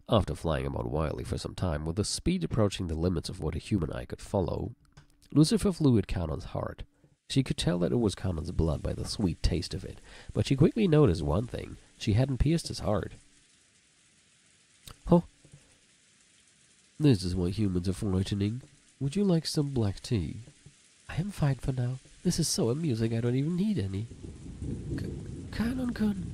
After flying about wildly for some time, with a speed approaching the limits of what a human eye could follow, Lucifer flew at Kanon's heart. She could tell that it was Kanon's blood by the sweet taste of it, but she quickly noticed one thing. She hadn't pierced his heart. Huh? This is why humans are frightening. Would you like some black tea? I am fine for now. This is so amusing I don't even need any. Kanon-kun.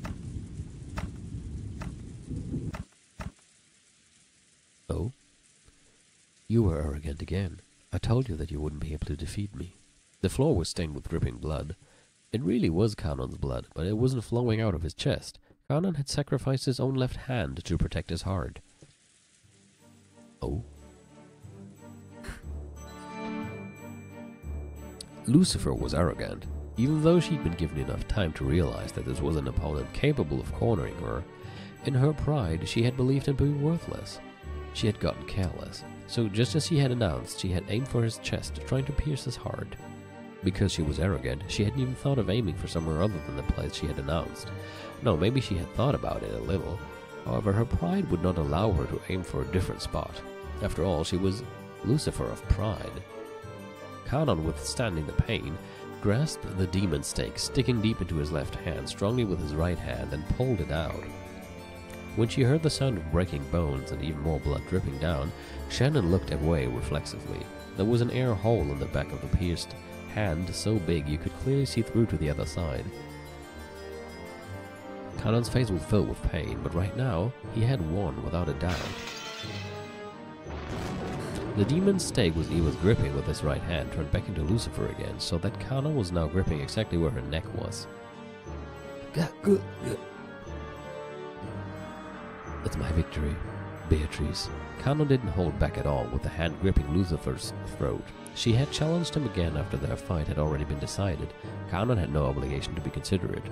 Oh? You were arrogant again. I told you that you wouldn't be able to defeat me. The floor was stained with dripping blood. It really was Kanon's blood, but it wasn't flowing out of his chest. Kanon had sacrificed his own left hand to protect his heart. Oh? Lucifer was arrogant. Even though she'd been given enough time to realize that this was an opponent capable of cornering her, in her pride she had believed him to be worthless. She had gotten careless, so just as she had announced, she had aimed for his chest, trying to pierce his heart. Because she was arrogant, she hadn't even thought of aiming for somewhere other than the place she had announced. No, maybe she had thought about it a little. However, her pride would not allow her to aim for a different spot. After all, she was Lucifer of pride. Kanon, withstanding the pain, grasped the demon stake, sticking deep into his left hand, strongly with his right hand, and pulled it out. When she heard the sound of breaking bones and even more blood dripping down, Shannon looked away reflexively. There was an air hole in the back of the pierced hand so big you could clearly see through to the other side. Kanon's face was filled with pain, but right now, he had won without a doubt. The demon's stake he was gripping with his right hand turned back into Lucifer again, so that Kanon was now gripping exactly where her neck was. That's my victory, Beatrice. Kanon didn't hold back at all, with the hand gripping Lucifer's throat. She had challenged him again after their fight had already been decided. Kanon had no obligation to be considerate.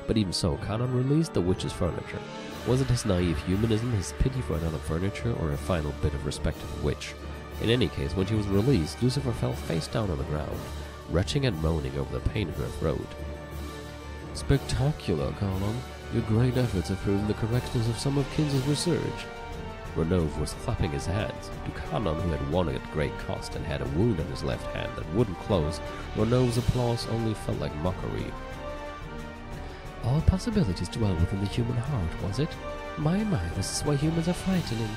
But even so, Kanon released the witch's furniture. Was it his naive humanism, his pity for another furniture, or a final bit of respect to the witch? In any case, when she was released, Lucifer fell face down on the ground, retching and moaning over the pain in her throat. Spectacular, Kanon. Your great efforts have proven the correctness of some of Kinz's research. Renov was clapping his hands. To Kanon, who had won at great cost and had a wound on his left hand that wouldn't close, Renov's applause only felt like mockery. All possibilities dwell within the human heart, was it? My, this is why humans are frightening.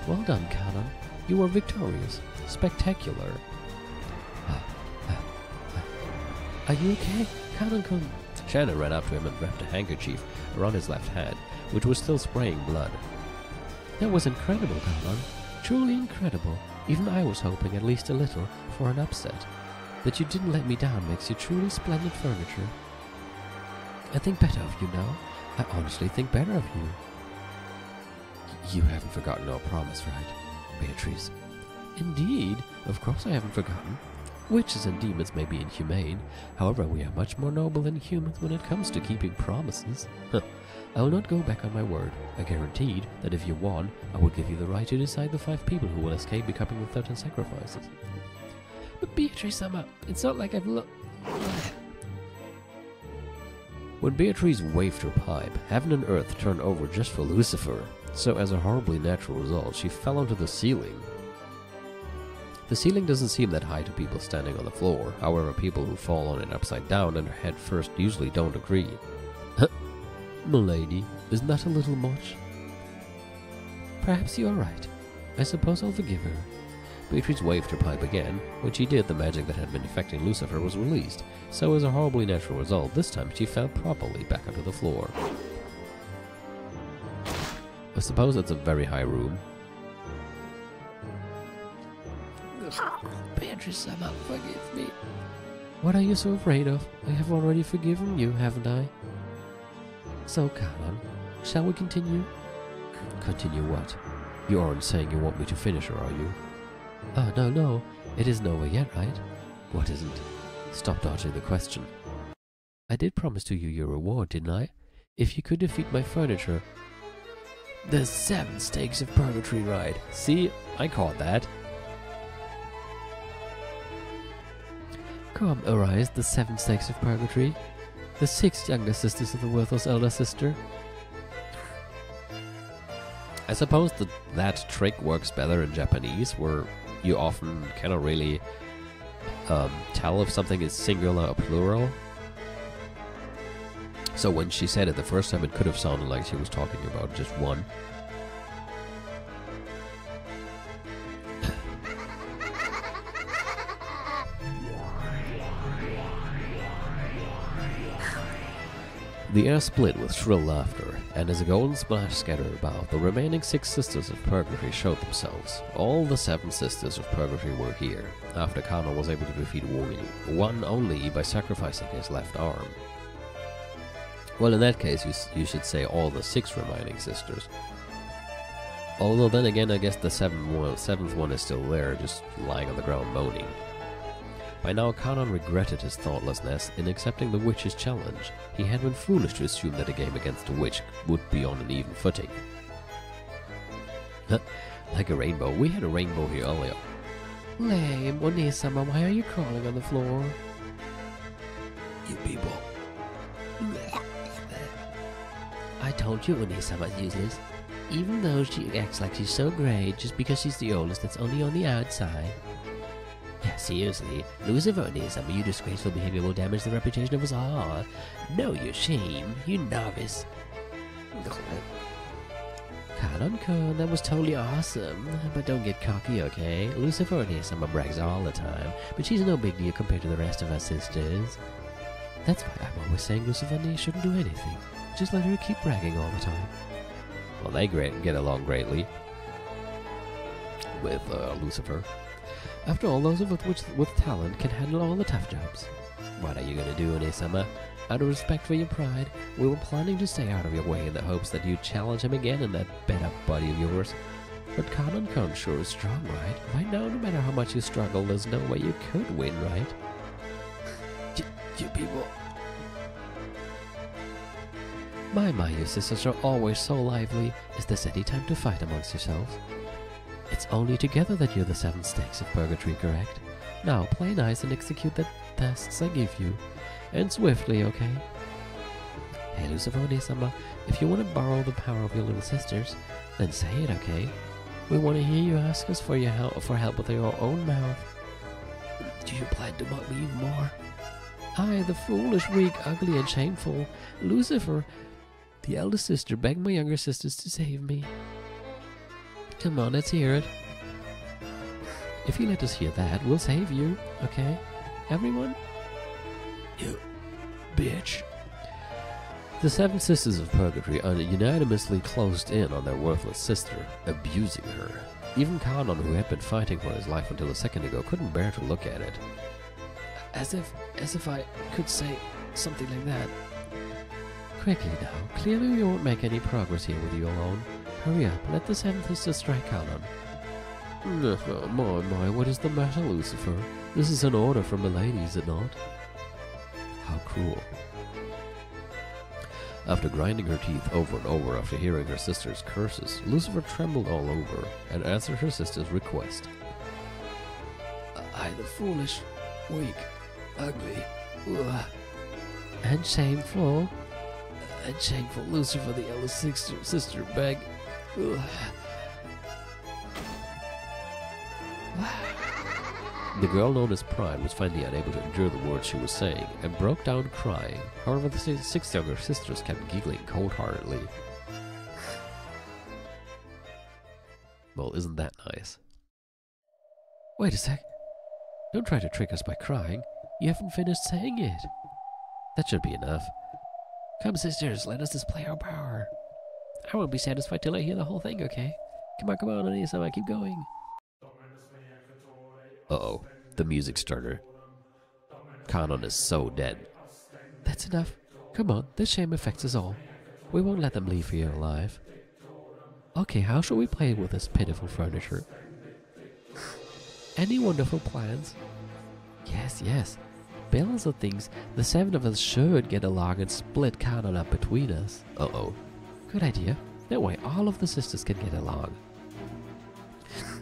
Well done, Kanon. You were victorious. Spectacular. Are you okay, Kanon-kun? Shannon ran up to him and wrapped a handkerchief around his left hand, which was still spraying blood. That was incredible, Kanon. Truly incredible. Even I was hoping at least a little for an upset. That you didn't let me down makes you truly splendid furniture. I think better of you now. I honestly think better of you. You haven't forgotten our promise, right, Beatrice? Indeed. Of course I haven't forgotten. Witches and demons may be inhumane. However, we are much more noble than humans when it comes to keeping promises. I will not go back on my word. I guaranteed that if you won, I would give you the right to decide the 5 people who will escape becoming the 13 sacrifices. But Beatrice-sama, it's not like I've When Beatrice waved her pipe, heaven and earth turned over just for Lucifer, so as a horribly natural result, she fell onto the ceiling. The ceiling doesn't seem that high to people standing on the floor, however people who fall on it upside down and head first usually don't agree. Milady, isn't that a little much? Perhaps you are right. I suppose I'll forgive her. Beatrice waved her pipe again. When she did, the magic that had been affecting Lucifer was released, so as a horribly natural result, this time she fell properly back onto the floor. I suppose it's a very high room. Beatrice-sama, forgive me. What are you so afraid of? I have already forgiven you, haven't I? So, Kanon, shall we continue? Continue what? You aren't saying you want me to finish her, are you? Oh, no. It isn't over yet, right? What isn't? Stop dodging the question. I did promise to you your reward, didn't I? If you could defeat my furniture. The 7 stakes of purgatory ride. See, I caught that. Come, arise, the 7 stakes of purgatory. The 6 younger sisters of the worthless elder sister. I suppose that trick works better in Japanese, where you often cannot really tell if something is singular or plural. So when she said it the first time, it could have sounded like she was talking about just one. The air split with shrill laughter, and as a golden splash scattered about, the remaining 6 sisters of Purgatory showed themselves. All the 7 sisters of Purgatory were here, after Kanon was able to defeat one only by sacrificing his left arm. Well, in that case, you should say all the 6 remaining sisters. Although then again, I guess the 7th one is still there, just lying on the ground moaning. By now, Kanon regretted his thoughtlessness in accepting the witch's challenge. He had been foolish to assume that a game against a witch would be on an even footing. Like a rainbow. We had a rainbow here earlier. Lame, Oni-sama, why are you crawling on the floor? You people. I told you Oni-sama's useless. Even though she acts like she's so great, just because she's the oldest, that's only on the outside. Yeah, seriously, Lucifer Oni-sama, your disgraceful behavior will damage the reputation of us all. Know your shame, you novice. Kanon-kun, that was totally awesome. But don't get cocky, okay? Lucifer Oni-sama brags all the time, but she's no big deal compared to the rest of us sisters. That's why I'm always saying Lucifer Oni shouldn't do anything. Just let her keep bragging all the time. Well, they get along greatly with Lucifer. After all, those with talent can handle all the tough jobs. What are you gonna do, Oni-sama? Out of respect for your pride, we were planning to stay out of your way in the hopes that you'd challenge him again in that bed-up body of yours. But Kanon-kun sure is strong, right? Right now, no matter how much you struggle, there's no way you could win, right? You people... My, you sisters are always so lively. Is this any time to fight amongst yourselves? It's only together that you're the 7 stakes of Purgatory, correct? Now, play nice and execute the tasks I give you. And swiftly, okay? Hey, Lucifer Oni-sama, if you want to borrow the power of your little sisters, then say it, okay? We want to hear you ask us for help with your own mouth. Do you plan to mock me even more? I, the foolish, weak, ugly, and shameful Lucifer, the eldest sister, begged my younger sisters to save me. Come on, let's hear it. If you let us hear that, we'll save you, okay? Everyone? You bitch. The 7 sisters of Purgatory unanimously closed in on their worthless sister, abusing her. Even Kanon, who had been fighting for his life until a second ago, couldn't bear to look at it. As if I could say something like that. Quickly now, clearly we won't make any progress here with you alone. Hurry up, let the 7th sister strike Kanon. My, what is the matter, Lucifer? This is an order from milady, is it not? How cruel. After grinding her teeth over and over after hearing her sister's curses, Lucifer trembled all over and answered her sister's request. I, the foolish, weak, ugly, and shameful Lucifer, the eldest sister, beg. The girl known as Pride was finally unable to endure the words she was saying and broke down crying. However, the 6 younger sisters kept giggling cold-heartedly. Well, isn't that nice? Wait a sec. Don't try to trick us by crying. You haven't finished saying it. That should be enough. Come, sisters, let us display our power. I won't be satisfied till I hear the whole thing, okay? Come on, Oni-sama, keep going. Uh-oh, the music starter. Kanon is so dead. That's enough. Come on, this shame affects us all. We won't let them leave here alive. Okay, how shall we play with this pitiful furniture? Any wonderful plans? Yes. Bills of things. The 7 of us should get along and split Kanon up between us. Uh-oh. Good idea. That way all of the sisters can get along.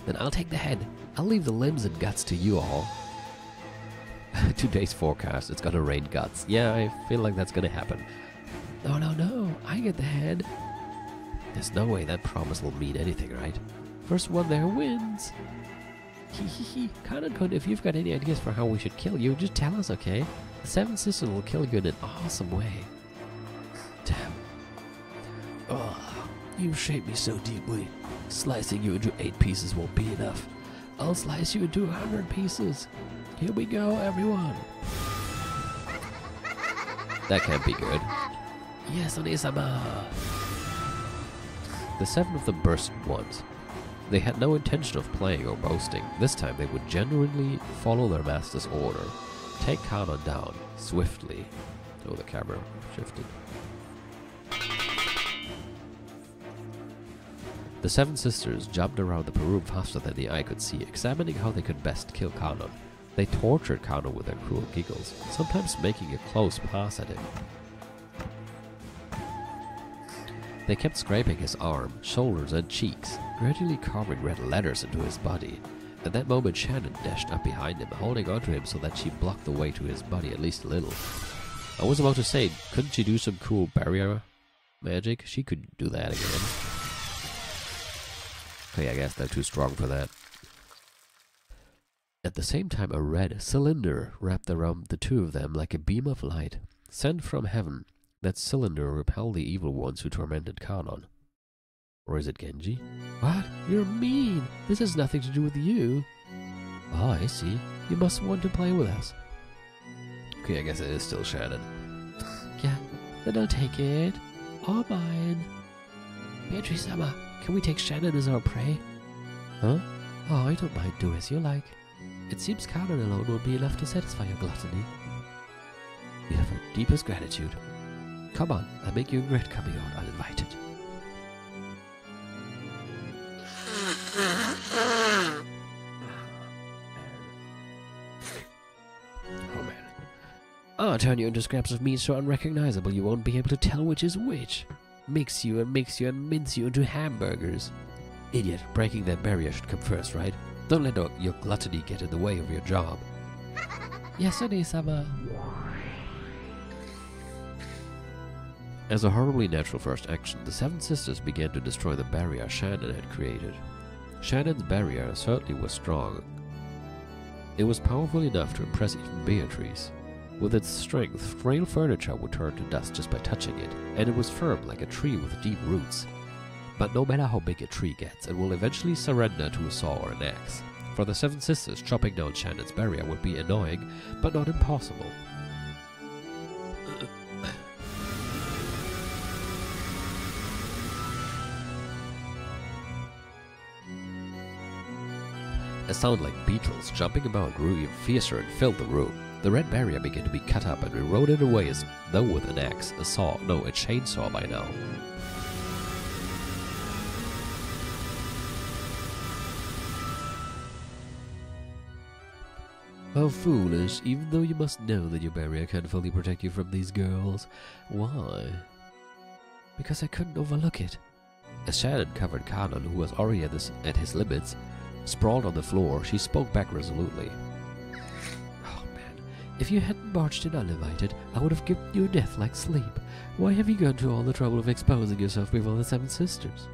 Then I'll take the head. I'll leave the limbs and guts to you all. Today's forecast, it's gonna rain guts. Yeah, I feel like that's gonna happen. No. I get the head. There's no way that promise will mean anything, right? First one there wins. Hehehe. Kanon-kun, if you've got any ideas for how we should kill you, just tell us, okay? The Seven Sisters will kill you in an awesome way. Damn. Oh, you shaped me so deeply. Slicing you into 8 pieces won't be enough. I'll slice you into 100 pieces. Here we go, everyone. That can't be good. Yes, Oni-sama. The 7 of them burst at once. They had no intention of playing or boasting. This time they would genuinely follow their master's order. Take Kanon down, swiftly. Oh, the camera shifted. The 7 sisters jumped around the room faster than the eye could see, examining how they could best kill Kanon. They tortured Kanon with their cruel giggles, sometimes making a close pass at him. They kept scraping his arm, shoulders, and cheeks, gradually carving red letters into his body. At that moment, Shannon dashed up behind him, holding onto him so that she blocked the way to his body at least a little. I was about to say, couldn't she do some cool barrier magic? She could do that again. Okay, I guess they're too strong for that. At the same time, a red cylinder wrapped around the two of them like a beam of light, sent from heaven. That cylinder repelled the evil ones who tormented Kanon. Or is it Genji? What? You're mean! This has nothing to do with you. Oh, I see. You must want to play with us. Okay, I guess it is still Shannon. Yeah, then I'll take it. All mine. Beatrice-sama, can we take Shannon as our prey? Huh? Oh, I don't mind. Do as you like. It seems Kanon alone will be enough to satisfy your gluttony. We have our deepest gratitude. Come on, I'll make you regret coming out uninvited. Oh man. I'll turn you into scraps of meat so unrecognizable you won't be able to tell which is which. Mix you and mince you into hamburgers. Idiot, breaking that barrier should come first, right? Don't let your gluttony get in the way of your job. Yes, Oni-sama. As a horribly natural first action, the 7 sisters began to destroy the barrier Shannon had created. Shannon's barrier certainly was strong. It was powerful enough to impress even Beatrice. With its strength, frail furniture would turn to dust just by touching it, and it was firm like a tree with deep roots. But no matter how big a tree gets, it will eventually surrender to a saw or an axe. For the 7 sisters, chopping down Shannon's barrier would be annoying, but not impossible. A sound like beetles jumping about grew even fiercer and filled the room. The red barrier began to be cut up and eroded away as though with an axe, a saw, no, a chainsaw by now. How foolish, even though you must know that your barrier can't fully protect you from these girls. Why? Because I couldn't overlook it. As Shannon covered Kanon, who was already at his limits, sprawled on the floor, she spoke back resolutely. Oh man, if you hadn't marched in uninvited, I would have given you a death like sleep. Why have you gone to all the trouble of exposing yourself before the 7 sisters?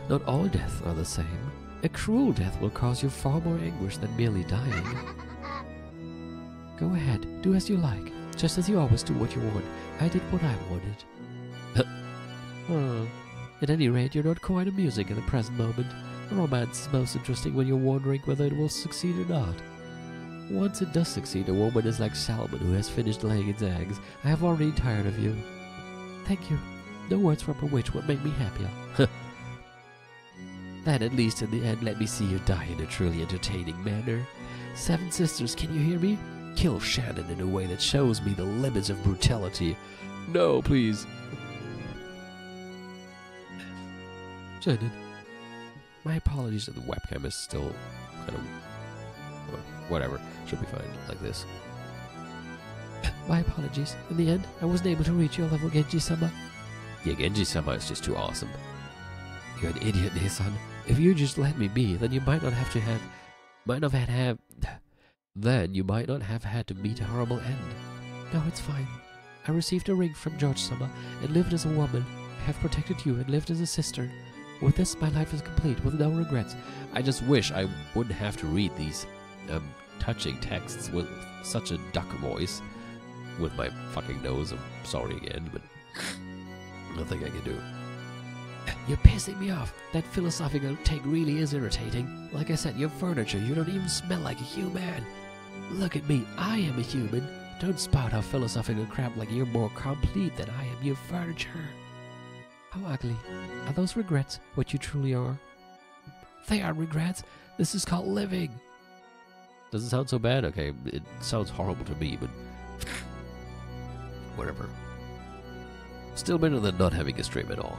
Not all deaths are the same. A cruel death will cause you far more anguish than merely dying. Go ahead, do as you like, just as you always do what you want. I did what I wanted. Oh. At any rate, you're not quite amusing in the present moment. Romance is most interesting when you're wondering whether it will succeed or not. Once it does succeed, a woman is like salmon who has finished laying its eggs. I have already tired of you. Thank you. No words from a witch would make me happier. Then at least in the end, let me see you die in a truly entertaining manner. 7 sisters, can you hear me? Kill Shannon in a way that shows me the limits of brutality. No, please. Shannon. My apologies that the webcam is still kind of... well, whatever. Should be fine like this. My apologies. In the end, I wasn't able to reach your level, Genji-sama. Yeah, Genji-sama is just too awesome. You're an idiot, Nason. If you just let me be, then you might not have had to meet a horrible end. No, it's fine. I received a ring from George-sama and lived as a woman. I have protected you and lived as a sister. With this, my life is complete, with no regrets. I just wish I wouldn't have to read these touching texts with such a duck voice. With my fucking nose, I'm sorry again, but nothing I can do. You're pissing me off. That philosophical take really is irritating. Like I said, you're furniture. You don't even smell like a human. Look at me. I am a human. Don't spout out philosophical crap like you're more complete than I am. You're furniture. How ugly. Are those regrets what you truly are? They are regrets. This is called living. Doesn't sound so bad? Okay, it sounds horrible to me, but whatever. Still better than not having a stream at all.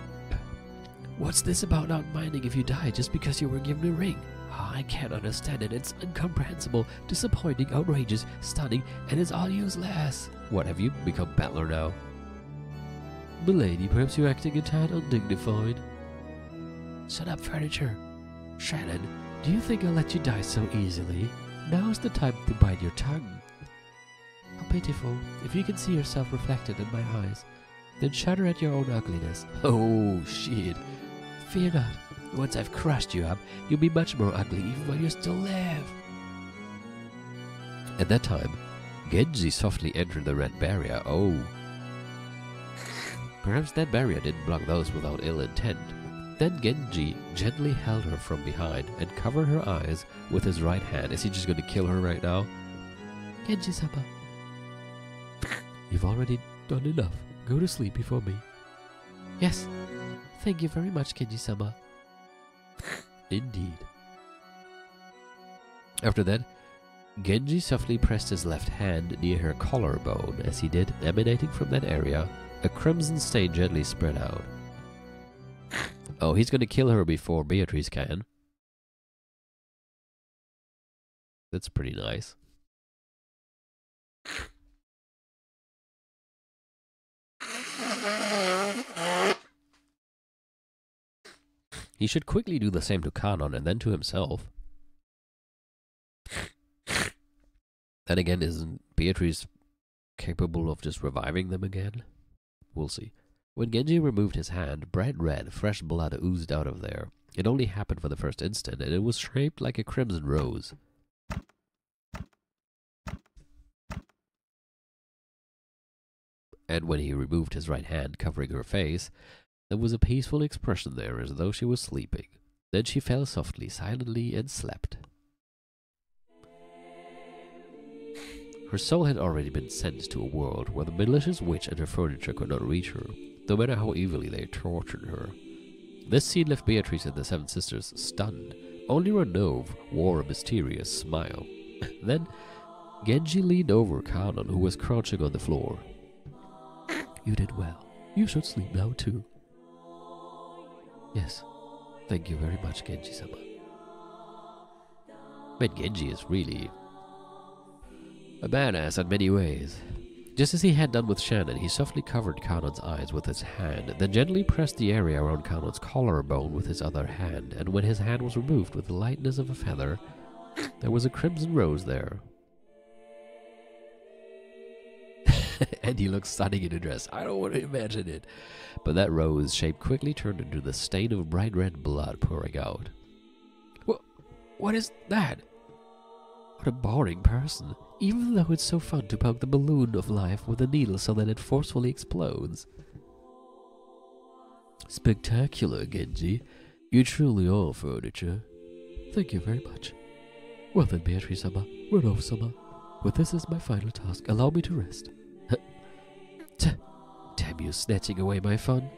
What's this about not minding if you die just because you were given a ring? Oh, I can't understand it. It's incomprehensible, disappointing, outrageous, stunning, and it's all useless. What, have you become battler now? Milady, perhaps you're acting a tad undignified. Shut up, furniture. Shannon, do you think I'll let you die so easily? Now's the time to bite your tongue. How pitiful. If you can see yourself reflected in my eyes, then shudder at your own ugliness. Oh, shit. Fear not. Once I've crushed you up, you'll be much more ugly even while you still live. At that time, Genji softly entered the red barrier. Oh. Perhaps that barrier didn't block those without ill intent. Then Genji gently held her from behind and covered her eyes with his right hand. Is he just going to kill her right now? Genji-sama. You've already done enough. Go to sleep before me. Yes. Thank you very much, Genji-sama. Indeed. After that, Genji softly pressed his left hand near her collarbone. As he did, emanating from that area, a crimson stain gently spread out. Oh, he's going to kill her before Beatrice can. That's pretty nice. He should quickly do the same to Kanon and then to himself. Then again, isn't Beatrice capable of just reviving them again? We'll see. When Genji removed his hand, bright red, fresh blood oozed out of there. It only happened for the first instant, and it was shaped like a crimson rose. And when he removed his right hand, covering her face, there was a peaceful expression there, as though she was sleeping. Then she fell softly, silently, and slept. Her soul had already been sent to a world where the malicious witch and her furniture could not reach her, no matter how evilly they tortured her. This scene left Beatrice and the Seven Sisters stunned. Only Renove wore a mysterious smile. Then, Genji leaned over Kanon, who was crouching on the floor. You did well. You should sleep now too. Yes. Thank you very much, Genji-sama. But Genji is really a badass in many ways. Just as he had done with Shannon, he softly covered Kanon's eyes with his hand, then gently pressed the area around Kanon's collarbone with his other hand, and when his hand was removed with the lightness of a feather, there was a crimson rose there. And he looked stunning in a dress. I don't want to imagine it. But that rose shape quickly turned into the stain of bright red blood pouring out. What is that? What a boring person. Even though it's so fun to poke the balloon of life with a needle so that it forcefully explodes. Spectacular, Genji. You truly are furniture. Thank you very much. Well then, Beatrice-sama, Renove-sama, with this as my final task, allow me to rest. Damn you, snatching away my fun.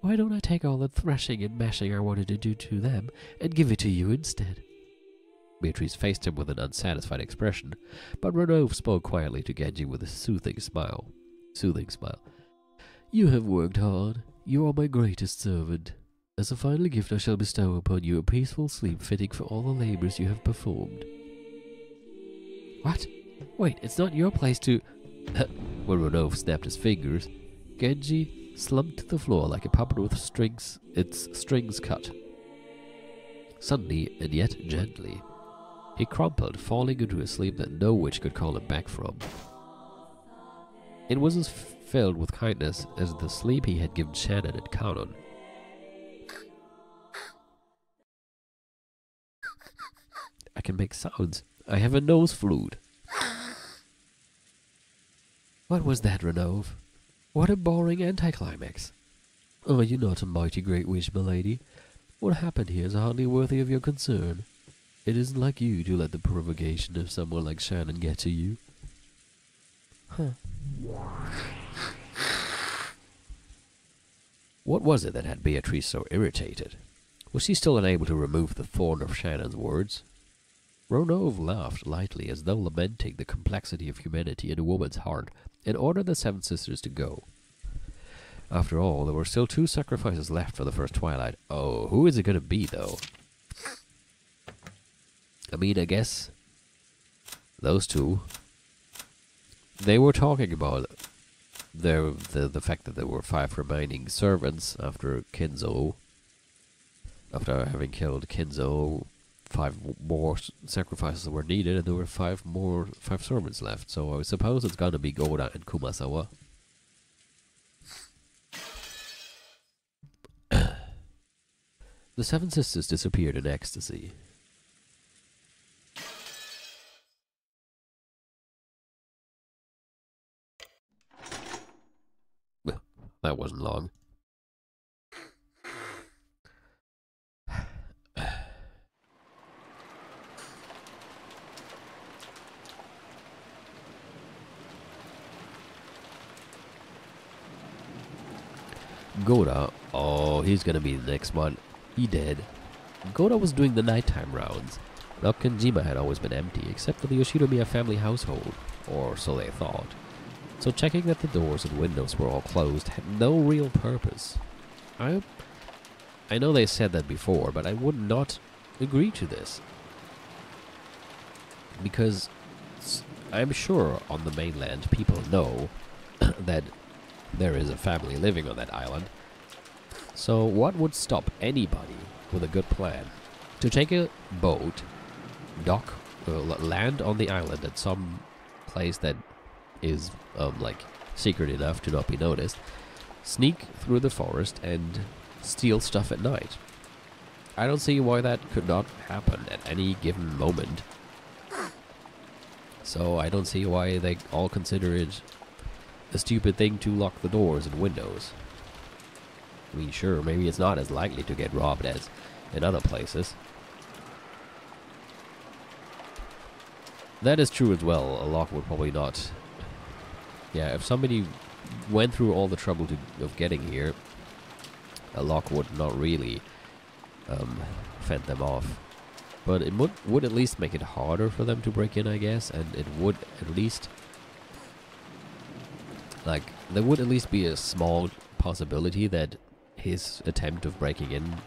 Why don't I take all the thrashing and mashing I wanted to do to them and give it to you instead? Beatrice faced him with an unsatisfied expression, but Renove spoke quietly to Genji with a soothing smile. You have worked hard. You are my greatest servant. As a final gift I shall bestow upon you a peaceful sleep fitting for all the labors you have performed. What? Wait, it's not your place to... When Renove snapped his fingers, Genji slumped to the floor like a puppet with its strings cut. Suddenly, and yet gently, he crumpled, falling into a sleep that no witch could call him back from. It was as filled with kindness as the sleep he had given Shannon had count on. I can make sounds. I have a nose flute. What was that, Renove? What a boring anticlimax. Are you not a mighty great wish, milady? What happened here is hardly worthy of your concern. It isn't like you to let the provocation of someone like Shannon get to you. Huh. What was it that had Beatrice so irritated? Was she still unable to remove the thorn of Shannon's words? Renove laughed lightly as though lamenting the complexity of humanity in a woman's heart and ordered the seven sisters to go. After all, there were still 2 sacrifices left for the first twilight. Oh, who is it going to be, though? I mean, I guess those 2. They were talking about the fact that there were 5 remaining servants after Kinzo. After having killed Kinzo, 5 more sacrifices were needed, and there were 5 servants left. So I suppose it's gonna be Goda and Kumasawa. The 7 sisters disappeared in ecstasy. Well, that wasn't long. Goda, oh, he's gonna be the next one. He did. Goda was doing the nighttime rounds. Now Kanjima had always been empty, except for the Yoshinomiya family household, or so they thought. So checking that the doors and windows were all closed had no real purpose. I know they said that before, but I would not agree to this. Because I'm sure on the mainland people know that there is a family living on that island. So what would stop anybody with a good plan to take a boat, land on the island at some place that is like secret enough to not be noticed, sneak through the forest and steal stuff at night? I don't see why that could not happen at any given moment. So I don't see why they all consider it a stupid thing to lock the doors and windows. I mean, sure, maybe it's not as likely to get robbed as in other places. That is true as well. A lock would probably not... Yeah, if somebody went through all the trouble of getting here, a lock would not really fend them off. But it would at least make it harder for them to break in, I guess, and it would at least... Like, there would at least be a small possibility that his attempt of breaking in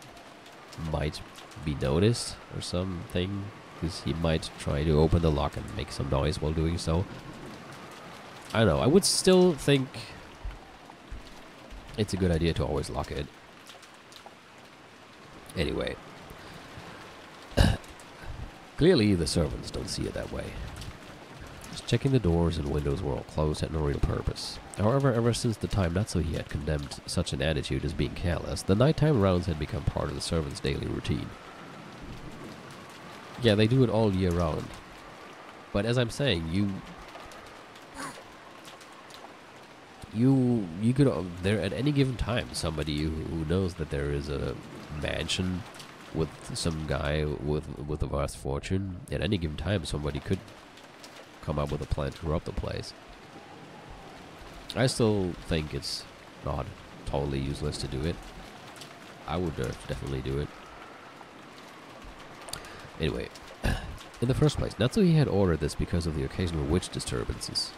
might be noticed or something, because he might try to open the lock and make some noise while doing so. I don't know, I would still think it's a good idea to always lock it. Anyway. Clearly the servants don't see it that way. Just checking the doors and windows were all closed had no real purpose. However, ever since the time Natsuhi had condemned such an attitude as being careless, the nighttime rounds had become part of the servants' daily routine. Yeah, they do it all year round. But as I'm saying, you could, there at any given time, somebody who knows that there is a mansion with some guy with a vast fortune, at any given time somebody could come up with a plan to rob the place. I still think it's not totally useless to do it. I would definitely do it. Anyway, in the first place, Natsuhi had ordered this because of the occasional witch disturbances.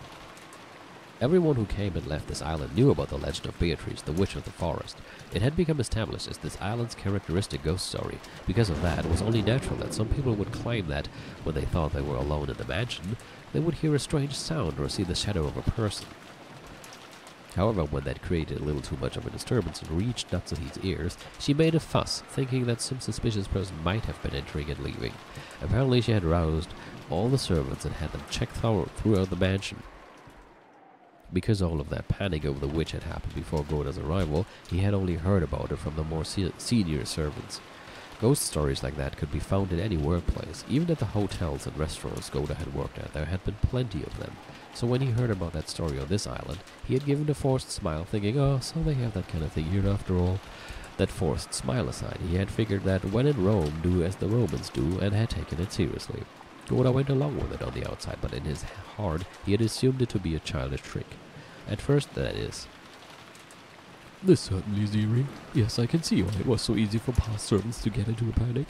Everyone who came and left this island knew about the legend of Beatrice, the Witch of the Forest. It had become established as this island's characteristic ghost story. Because of that, it was only natural that some people would claim that, when they thought they were alone in the mansion, they would hear a strange sound or see the shadow of a person. However, when that created a little too much of a disturbance and reached Natsuhi's ears, she made a fuss, thinking that some suspicious person might have been entering and leaving. Apparently she had roused all the servants and had them check throughout the mansion. Because all of that panic over the witch had happened before Goda's arrival, he had only heard about it from the more senior servants. Ghost stories like that could be found in any workplace. Even at the hotels and restaurants Goda had worked at, there had been plenty of them. So when he heard about that story on this island, he had given a forced smile, thinking, oh, so they have that kind of thing here after all. That forced smile aside, he had figured that when in Rome, do as the Romans do, and had taken it seriously. Goda went along with it on the outside, but in his heart, he had assumed it to be a childish trick. At first, that is. This certainly is eerie. Yes, I can see why it was so easy for past servants to get into a panic.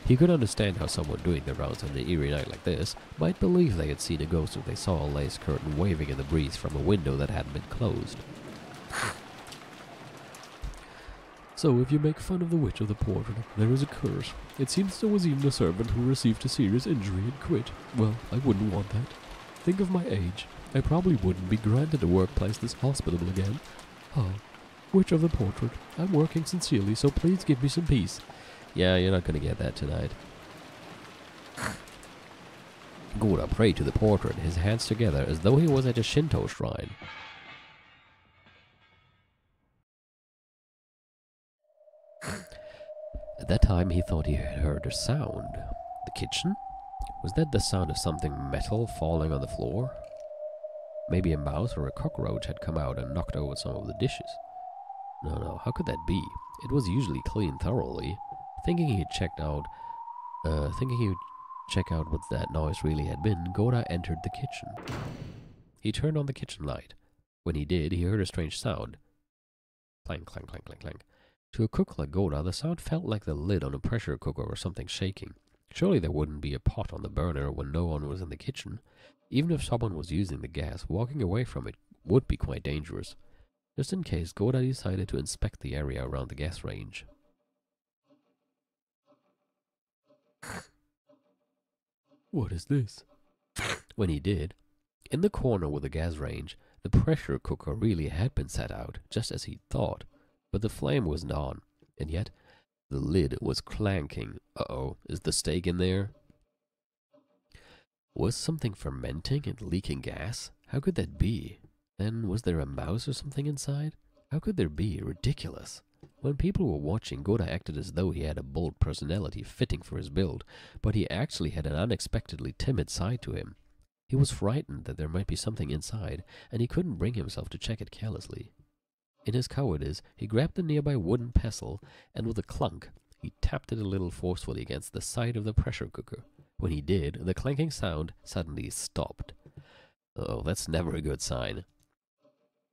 He could understand how someone doing their rounds on an eerie night like this might believe they had seen a ghost if they saw a lace curtain waving in the breeze from a window that hadn't been closed. So, if you make fun of the witch of the portrait, there is a curse. It seems there was even a servant who received a serious injury and quit. Well, I wouldn't want that. Think of my age. I probably wouldn't be granted a workplace this hospitable again. Oh, witch of the portrait, I'm working sincerely, so please give me some peace. Yeah, you're not gonna get that tonight. Goda prayed to the portrait, his hands together, as though he was at a Shinto shrine. At that time, he thought he had heard a sound. The kitchen? Was that the sound of something metal falling on the floor? Maybe a mouse or a cockroach had come out and knocked over some of the dishes. No, how could that be? It was usually cleaned thoroughly. Thinking he would check out what that noise really had been, Goda entered the kitchen. He turned on the kitchen light. When he did, he heard a strange sound. Clank, clank, clank, clank, clank. To a cook like Goda, the sound felt like the lid on a pressure cooker or something shaking. Surely there wouldn't be a pot on the burner when no one was in the kitchen. Even if someone was using the gas, walking away from it would be quite dangerous. Just in case, Goda decided to inspect the area around the gas range. What is this? When he did, in the corner with the gas range, the pressure cooker really had been set out, just as he'd thought, but the flame wasn't on, and yet the lid was clanking. Uh-oh, is the steak in there? Was something fermenting and leaking gas? How could that be? Then was there a mouse or something inside? How could there be? Ridiculous. When people were watching, Goda acted as though he had a bold personality fitting for his build, but he actually had an unexpectedly timid side to him. He was frightened that there might be something inside, and he couldn't bring himself to check it carelessly. In his cowardice, he grabbed the nearby wooden pestle, and with a clunk, he tapped it a little forcefully against the side of the pressure cooker. When he did, the clanking sound suddenly stopped. Oh, that's never a good sign.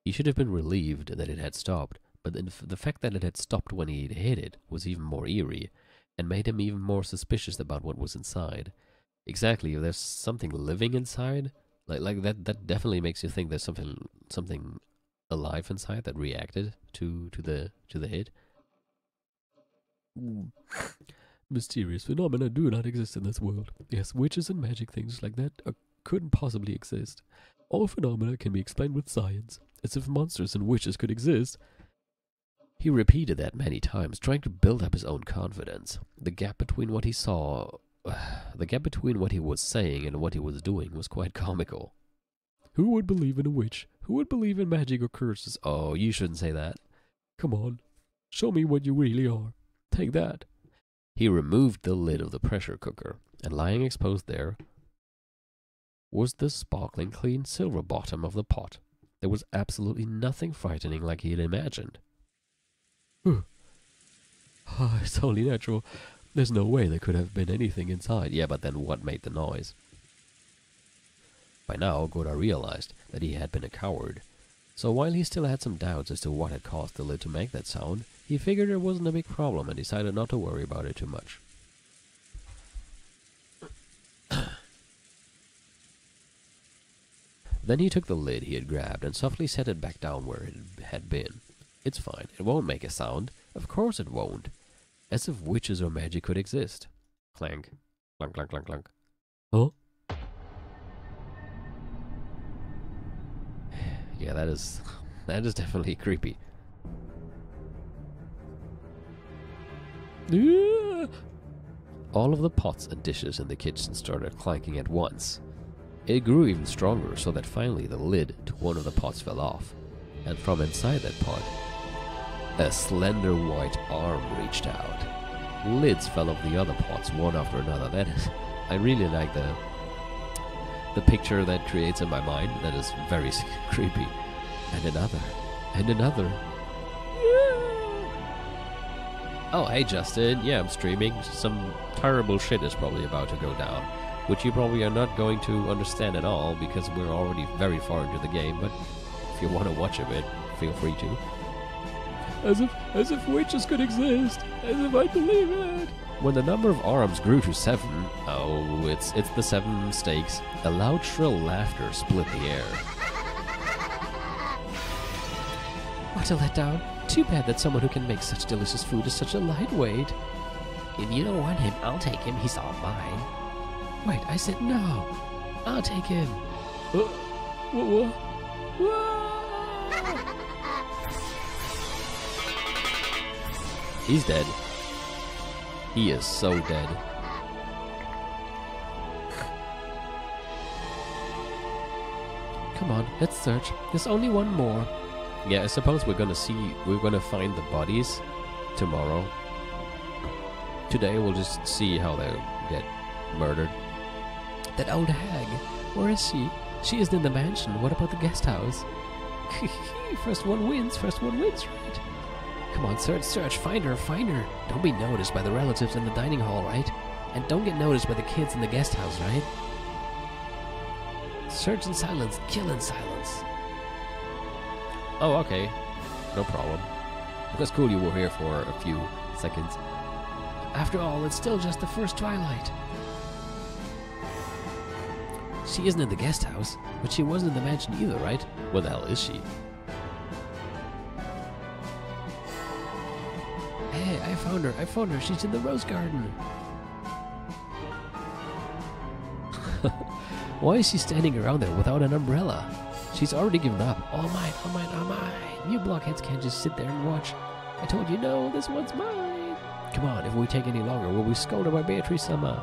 He should have been relieved that it had stopped, but the fact that it had stopped when he hit it was even more eerie, and made him even more suspicious about what was inside. Exactly, if there's something living inside, like that definitely makes you think there's something alive inside that reacted to the hit. Mysterious phenomena do not exist in this world. Yes, witches and magic things like that couldn't possibly exist. All phenomena can be explained with science, as if monsters and witches could exist. He repeated that many times, trying to build up his own confidence. The gap between what he was saying and what he was doing was quite comical. Who would believe in a witch? Who would believe in magic or curses? Oh, you shouldn't say that. Come on, show me what you really are. Take that. He removed the lid of the pressure cooker, and lying exposed there was the sparkling clean silver bottom of the pot. There was absolutely nothing frightening like he had imagined. It's only natural. There's no way there could have been anything inside. Yeah, but then what made the noise? By now, Goda realized that he had been a coward. So while he still had some doubts as to what had caused the lid to make that sound, he figured it wasn't a big problem and decided not to worry about it too much. Then he took the lid he had grabbed and softly set it back down where it had been. It's fine. It won't make a sound. Of course it won't. As if witches or magic could exist. Clank. Clank, clank, clank, clank. Huh? Yeah, that is definitely creepy. All of the pots and dishes in the kitchen started clanking at once. It grew even stronger, so that finally the lid to one of the pots fell off, and from inside that pot, a slender white arm reached out. Lids fell off the other pots one after another. That is, I really like the picture that creates in my mind. That is very creepy. And another, and another. Oh, hey Justin, yeah, I'm streaming. Some terrible shit is probably about to go down, which you probably are not going to understand at all because we're already very far into the game, but if you want to watch a bit, feel free to. As if witches could exist, as if I believe it. When the number of arms grew to 7, oh, it's the 7 stakes, a loud shrill laughter split the air. What a letdown. Too bad that someone who can make such delicious food is such a lightweight. If you don't want him, I'll take him. He's all mine. Wait, I said no. I'll take him. He's dead. He is so dead. Come on, let's search. There's only one more. Yeah, I suppose we're gonna find the bodies tomorrow. Today we'll just see how they get murdered. That old hag, where is she? She isn't in the mansion. What about the guest house? First one wins, right? Come on, search, find her. Don't be noticed by the relatives in the dining hall, right? And don't get noticed by the kids in the guest house, right? Search in silence, kill in silence. Oh, okay. No problem. That's cool you were here for a few seconds. After all, it's still just the first twilight. She isn't in the guest house, but she wasn't in the mansion either, right? Where the hell is she? Hey, I found her. She's in the rose garden. Why is she standing around there without an umbrella? She's already given up. All mine. You blockheads can't just sit there and watch. I told you no, this one's mine. Come on, if we take any longer, we'll be scolded by Beatrice Summer.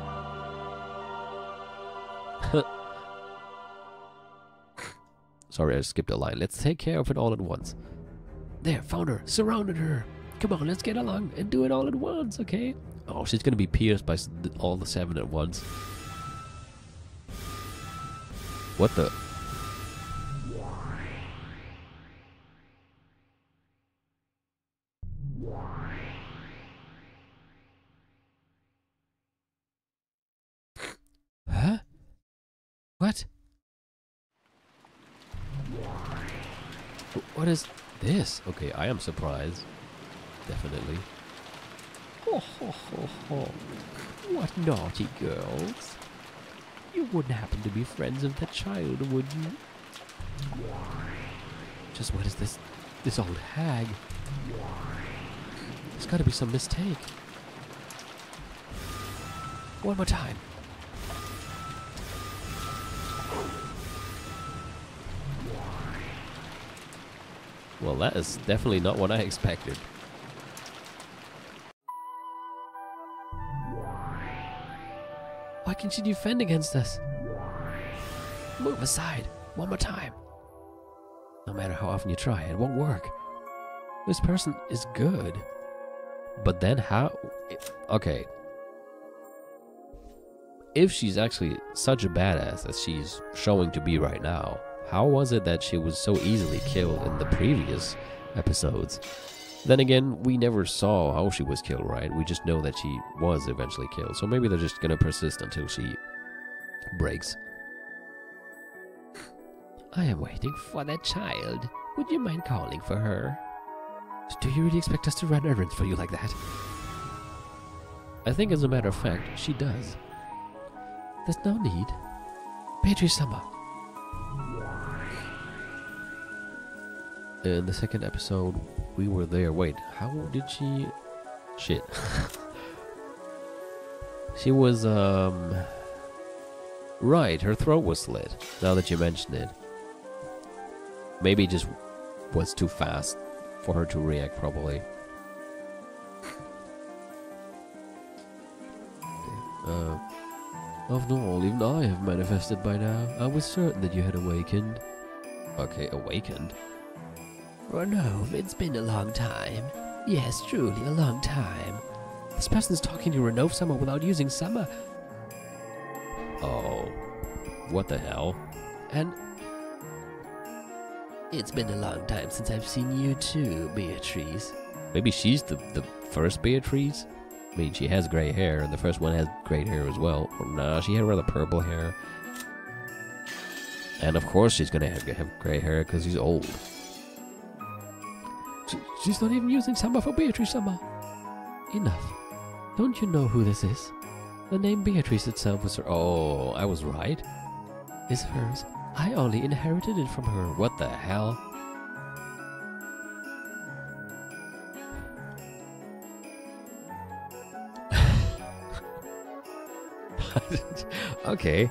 Sorry, I skipped a line. Let's take care of it all at once. There, found her. Surrounded her. Come on, let's get along and do it all at once, okay? Oh, she's gonna be pierced by all the 7 at once. What the? Huh? What? What is this? Okay, I am surprised. Definitely. Ho ho ho ho. What naughty girls. You wouldn't happen to be friends of that child, would you? Just what is this old hag? There's gotta be some mistake. One more time. Well, that is definitely not what I expected. Why can't you defend against us? Move aside. One more time. No matter how often you try, it won't work. This person is good. But then how? Okay. If she's actually such a badass as she's showing to be right now, how was it that she was so easily killed in the previous episodes? Then again, we never saw how she was killed, right? We just know that she was eventually killed. So maybe they're just gonna persist until she breaks. I am waiting for that child. Would you mind calling for her? Do you really expect us to run errands for you like that? I think as a matter of fact, she does. There's no need. Beatrice Summer. In the second episode, we were there. Wait, how did she... Shit. She was, Right, her throat was slit, now that you mention it. Maybe it just was too fast for her to react, probably. Okay, After all, even I have manifested by now. I was certain that you had awakened. Okay, awakened? Renov, it's been a long time. Yes, truly a long time. This person's talking to Renov-sama without using Sama. Oh, what the hell? And it's been a long time since I've seen you too, Beatrice. Maybe she's the first Beatrice? I mean, she has grey hair, and the first one has grey hair as well. Or nah, she had rather purple hair. And of course she's gonna have grey hair because she's old. She's not even using Sama for Beatrice-sama. Enough. Don't you know who this is? The name Beatrice itself was her. Oh, I was right. Is hers. I only inherited it from her. What the hell? Okay.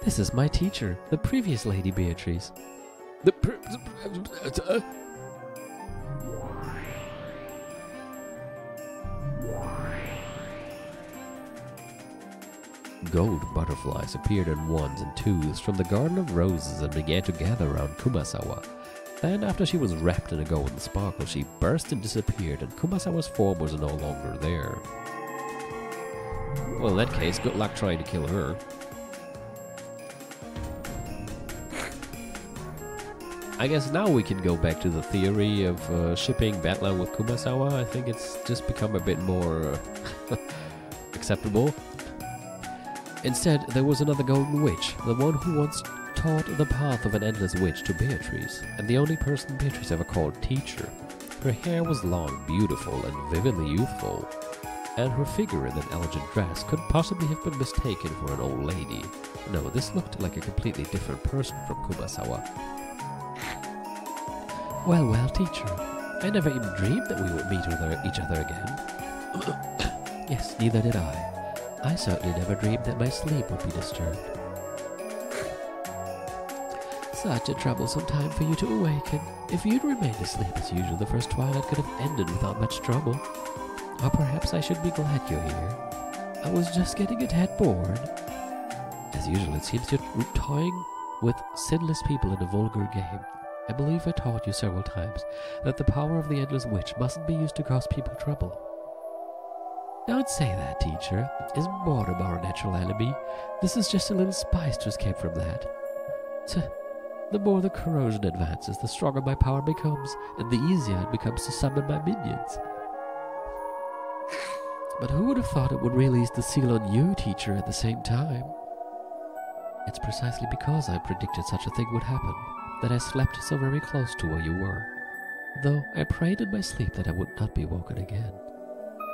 This is my teacher, the previous Lady Beatrice. Gold butterflies appeared in ones and twos from the Garden of Roses and began to gather around Kumasawa. Then, after she was wrapped in a golden sparkle, she burst and disappeared, and Kumasawa's form was no longer there. Well, in that case, good luck trying to kill her. I guess now we can go back to the theory of shipping Batla with Kumasawa. I think it's just become a bit more acceptable. Instead, there was another golden witch, the one who once taught the path of an endless witch to Beatrice, and the only person Beatrice ever called teacher. Her hair was long, beautiful, and vividly youthful, and her figure in an elegant dress could possibly have been mistaken for an old lady. No, this looked like a completely different person from Kumasawa. Well, well, teacher, I never even dreamed that we would meet each other again. Yes, neither did I. I certainly never dreamed that my sleep would be disturbed. Such a troublesome time for you to awaken. If you'd remained asleep as usual, the first twilight could have ended without much trouble. Or perhaps I should be glad you're here. I was just getting a tad bored. As usual, it seems you're toying with sinless people in a vulgar game. I believe I taught you several times that the power of the endless witch mustn't be used to cause people trouble. Don't say that, teacher. Isn't boredom our natural enemy? This is just a little spice to escape from that. The more the corrosion advances, the stronger my power becomes, and the easier it becomes to summon my minions. But who would have thought it would release the seal on you, teacher, at the same time? It's precisely because I predicted such a thing would happen that I slept so very close to where you were, though I prayed in my sleep that I would not be woken again.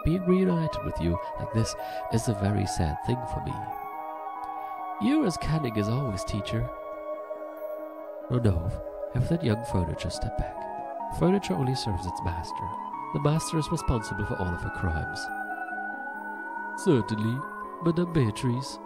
Being reunited with you like this is a very sad thing for me. You're as cunning as always, teacher. Renov, have that young furniture step back. Furniture only serves its master. The master is responsible for all of her crimes. Certainly, Madame Beatrice.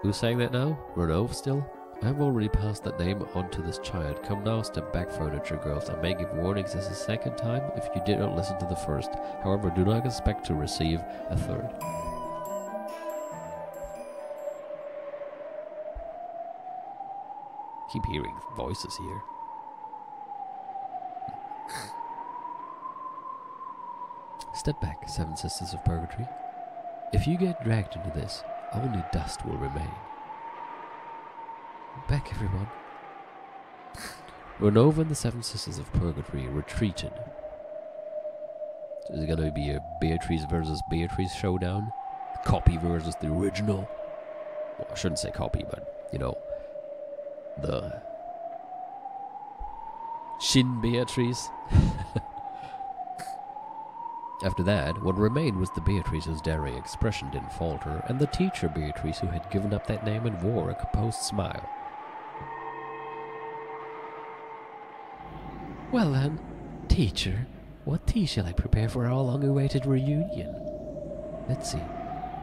Who's saying that now? Renov still? I've already passed that name on to this child. Come now, step back, furniture girls. I may give warnings as a second time if you did not listen to the first. However, do not expect to receive a third. Keep hearing voices here. Step back, Seven Sisters of Purgatory. If you get dragged into this, only dust will remain. Back, everyone. Renova and the Seven Sisters of Purgatory retreated. Is it going to be a Beatrice versus Beatrice showdown? Copy versus the original? Well, I shouldn't say copy, but, you know, the Shin Beatrice. After that, what remained was the Beatrice whose daring expression didn't falter, and the teacher Beatrice who had given up that name and wore a composed smile. Well then, teacher, what tea shall I prepare for our long-awaited reunion? Let's see.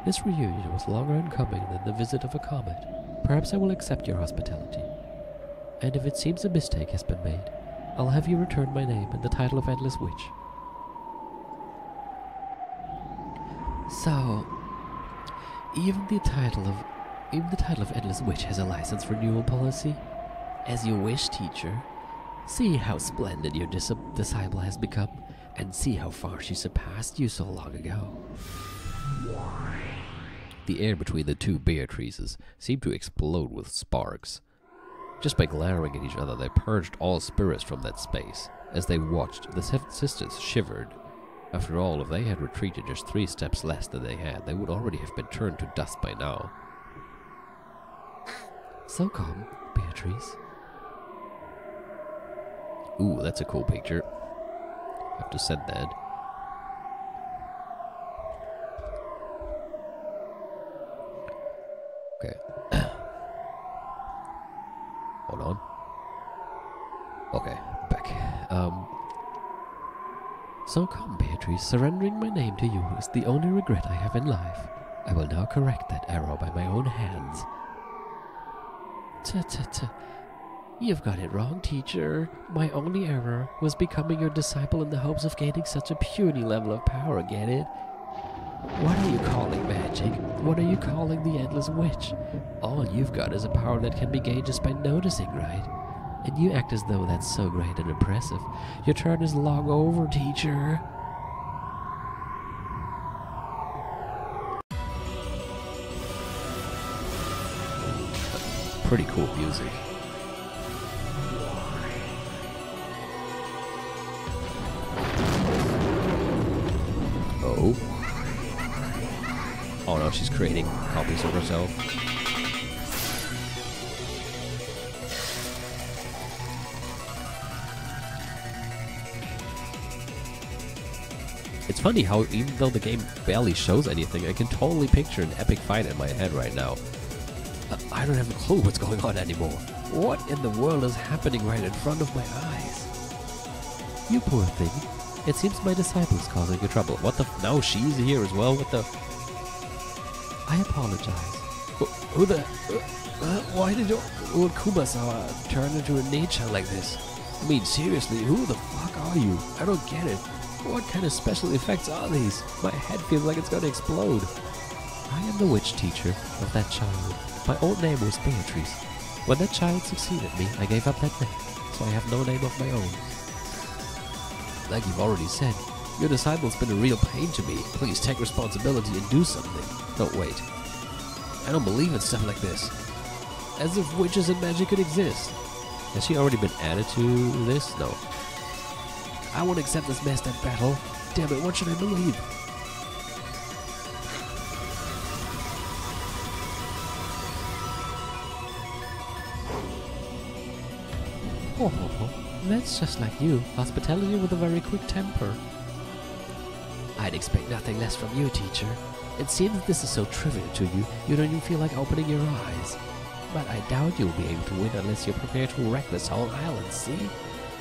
This reunion was longer in coming than the visit of a comet. Perhaps I will accept your hospitality. And if it seems a mistake has been made, I'll have you return my name and the title of Endless Witch. So, even the title of Endless Witch has a license renewal policy? As you wish, teacher. See how splendid your disciple has become, and see how far she surpassed you so long ago. The air between the two Beatrices seemed to explode with sparks. Just by glaring at each other, they purged all spirits from that space. As they watched, the seven sisters shivered. After all, if they had retreated just 3 steps less than they had, they would already have been turned to dust by now. So calm, Beatrice. Ooh, that's a cool picture. Have to send that. Okay. Hold on. Okay, back. So come, Beatrice, surrendering my name to you is the only regret I have in life. I will now correct that error by my own hands. You've got it wrong, teacher. My only error was becoming your disciple in the hopes of gaining such a puny level of power, get it? What are you calling magic? What are you calling the Endless Witch? All you've got is a power that can be gained just by noticing, right? And you act as though that's so great and impressive. Your turn is long over, teacher. Pretty cool music. Oh. Oh no, she's creating copies of herself. It's funny how even though the game barely shows anything, I can totally picture an epic fight in my head right now. I don't have a clue what's going on anymore. What in the world is happening right in front of my eyes? You poor thing. It seems my disciple is causing you trouble. What the now she's here as well? What the? I apologize. Who the? Why did old Kumasawa turn into a nature like this? I mean, seriously, who the fuck are you? I don't get it. What kind of special effects are these? My head feels like it's going to explode. I am the witch teacher of that child. My old name was Beatrice. When that child succeeded me, I gave up that name, so I have no name of my own. Like you've already said, your disciple's been a real pain to me. Please take responsibility and do something. No, wait. I don't believe in stuff like this. As if witches and magic could exist. Has she already been added to this? No. I won't accept this messed up battle. Damn it, what should I believe? That's just like you. Hospitality with a very quick temper. I'd expect nothing less from you, teacher. It seems that this is so trivial to you, you don't even feel like opening your eyes. But I doubt you'll be able to win unless you're prepared to wreck this whole island, see?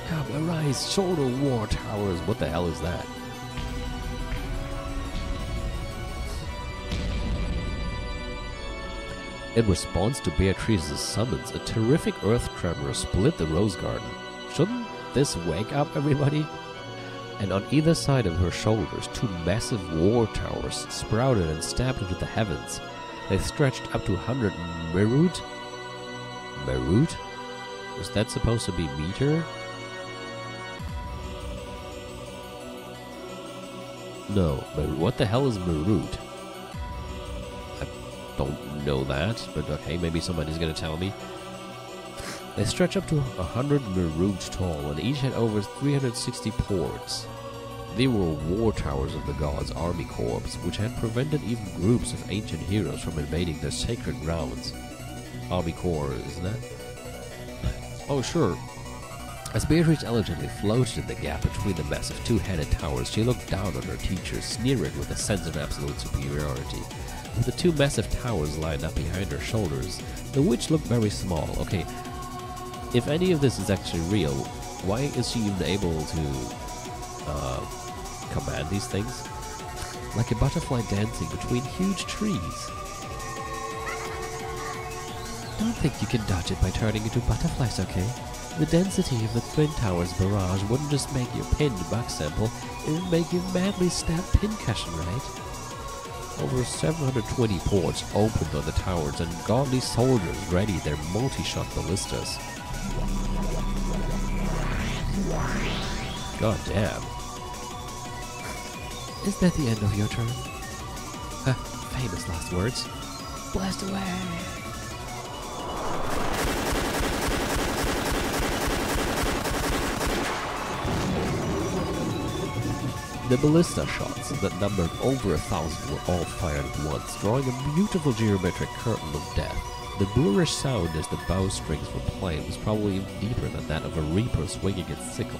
Come, arise, shoulder war towers. What the hell is that? In response to Beatrice's summons, a terrific earth tremor split the rose garden. Shouldn't this wake up everybody? And on either side of her shoulders, 2 massive war towers sprouted and stabbed into the heavens. They stretched up to 100 Merut? Merut? Was that supposed to be meter? No, what the hell is Merut? I don't know that, but okay, maybe somebody's gonna tell me. They stretch up to 100 Merut tall, and each had over 360 ports. They were war towers of the gods' army corps, which had prevented even groups of ancient heroes from invading their sacred grounds. Army corps, isn't that? Oh, sure. As Beatrice elegantly floated in the gap between the massive 2-headed towers, she looked down on her teacher, sneering with a sense of absolute superiority. With the 2 massive towers lined up behind her shoulders, the witch looked very small. Okay, if any of this is actually real, why is she even able to command these things? Like a butterfly dancing between huge trees. Don't think you can dodge it by turning into butterflies, okay? The density of the Twin Towers barrage wouldn't just make you pinned back simple, it would make you madly stab pincushion, right? Over 720 ports opened on the towers and godly soldiers readied their multi-shot ballistas. God damn. Is that the end of your turn? Famous last words. Blast away! The ballista shots that numbered over 1,000 were all fired at once, drawing a beautiful geometric curtain of death. The bluish sound as the bowstrings were played was probably even deeper than that of a reaper swinging its sickle.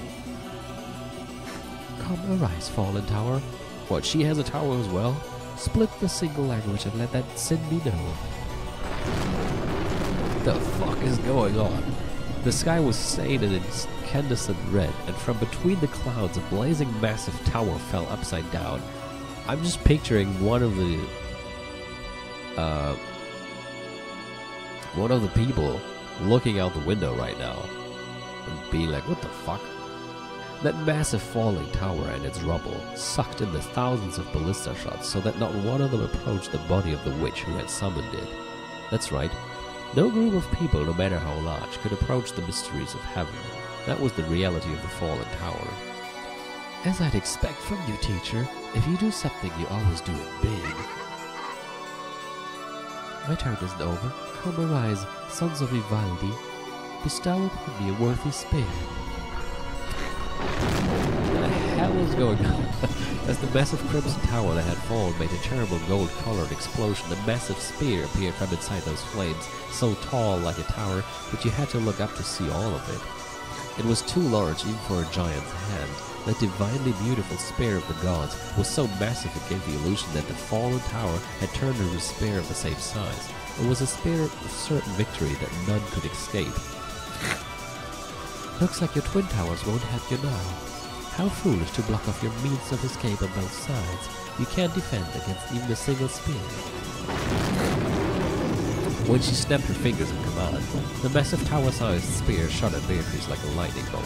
Come arise, fallen tower. What, she has a tower as well? Split the single language and let that Cindy know. The fuck is going on? The sky was stained in incandescent red, and from between the clouds a blazing massive tower fell upside down. I'm just picturing one of the people looking out the window right now and being like, what the fuck? That massive falling tower and its rubble sucked in the thousands of ballista shots so that not one of them approached the body of the witch who had summoned it. That's right. No group of people, no matter how large, could approach the mysteries of heaven. That was the reality of the fallen tower. As I'd expect from you, teacher, if you do something, you always do it big. My turn isn't over. Come arise, sons of Vivaldi. Bestow upon me a worthy spear. What the hell is going on? As the massive crimson tower that had fallen made a terrible gold-colored explosion, a massive spear appeared from inside those flames, so tall like a tower that you had to look up to see all of it. It was too large even for a giant's hand. That divinely beautiful spear of the gods was so massive it gave the illusion that the fallen tower had turned into a spear of the same size. It was a spear of certain victory that none could escape. Looks like your twin towers won't help you now. How foolish to block off your means of escape on both sides. You can't defend against even a single spear. When she snapped her fingers in command, the massive tower-sized spear shot at Beatrice like a lightning bolt.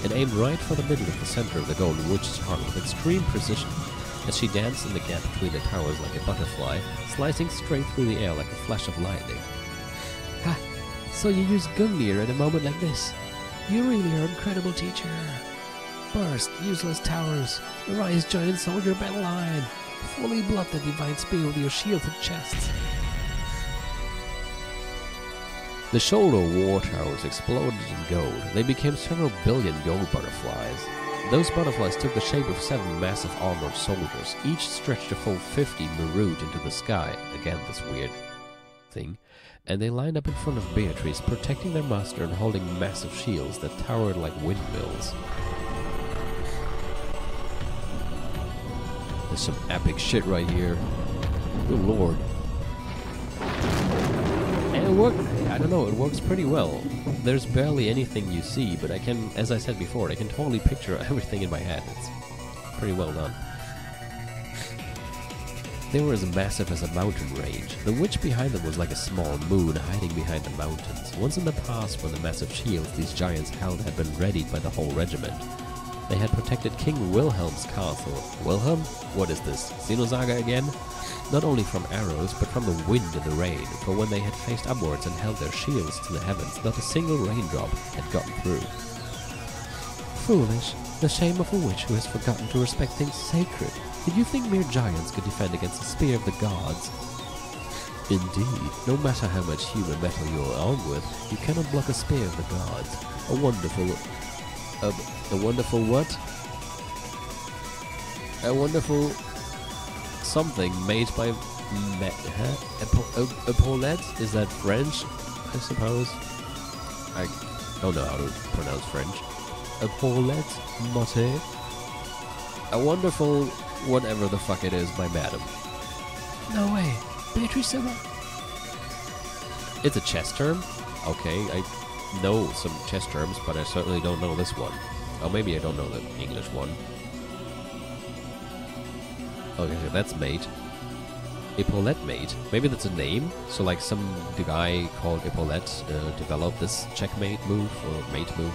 It aimed right for the middle of the center of the golden witch's heart with extreme precision, as she danced in the gap between the towers like a butterfly, slicing straight through the air like a flash of lightning. Ha! So you use Gungnir at a moment like this? You really are incredible, teacher. Burst, useless towers. Arise, giant soldier battle line. Fully block the divine spear with your shielded chests. The shoulder war towers exploded in gold. They became several billion gold butterflies. Those butterflies took the shape of 7 massive armored soldiers, each stretched a full 50 marooned into the sky. Again, this weird thing. And they lined up in front of Beatrice, protecting their master and holding massive shields that towered like windmills. There's some epic shit right here. Good lord. And it worked. I don't know, it works pretty well. There's barely anything you see, but I can, as I said before, I can totally picture everything in my head. It's pretty well done. They were as massive as a mountain range. The witch behind them was like a small moon hiding behind the mountains. Once in the past, when the massive shields these giants held had been readied by the whole regiment, they had protected King Wilhelm's castle. Wilhelm? What is this? Xenosaga again? Not only from arrows, but from the wind and the rain, for when they had faced upwards and held their shields to the heavens, not a single raindrop had gotten through. Foolish. The shame of a witch who has forgotten to respect things sacred. Did you think mere giants could defend against the spear of the gods? Indeed, no matter how much human metal you are armed with, you cannot block a spear of the gods. A wonderful what? A wonderful something made by epaulettes? Is that French? I suppose. I don't know how to pronounce French. Epaulettes, motte. A wonderful whatever the fuck it is, my madam. No way. Beatrice said that? It's a chess term? Okay, I know some chess terms, but I certainly don't know this one. Oh, maybe I don't know the English one. Okay, so that's mate. Epaulette mate. Maybe that's a name. So like the guy called Epaulette developed this checkmate move or mate move.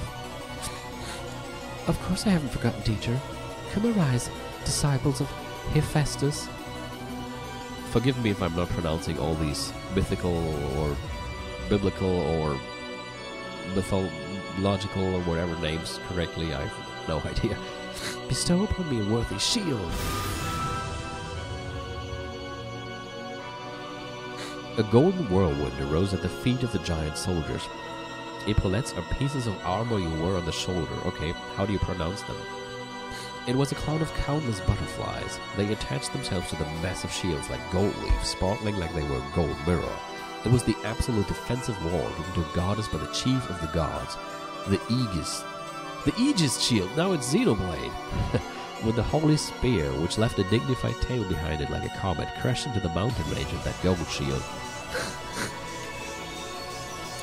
Of course I haven't forgotten, teacher. Come arise, disciples of Hephaestus. Forgive me if I'm not pronouncing all these mythical or biblical or mythological or whatever names correctly. I have no idea. Bestow upon me a worthy shield. A golden whirlwind arose at the feet of the giant soldiers. Epaulettes are pieces of armor you wear on the shoulder. Okay, how do you pronounce them? It was a cloud of countless butterflies. They attached themselves to the massive shields like gold leaves, sparkling like they were a gold mirror. It was the absolute defensive wall given to a goddess by the chief of the gods, the Aegis. The Aegis shield, now it's Xenoblade! With the holy spear, which left a dignified tail behind it like a comet, crashed into the mountain range of that gold shield.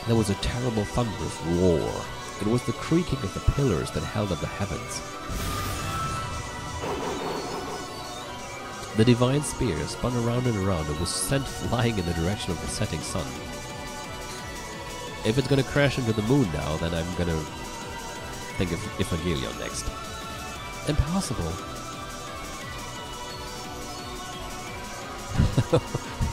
There was a terrible thunderous roar. It was the creaking of the pillars that held up the heavens. The divine spear spun around and around and was sent flying in the direction of the setting sun. If it's gonna crash into the moon now, then I'm gonna think of Evangelion next. Impossible.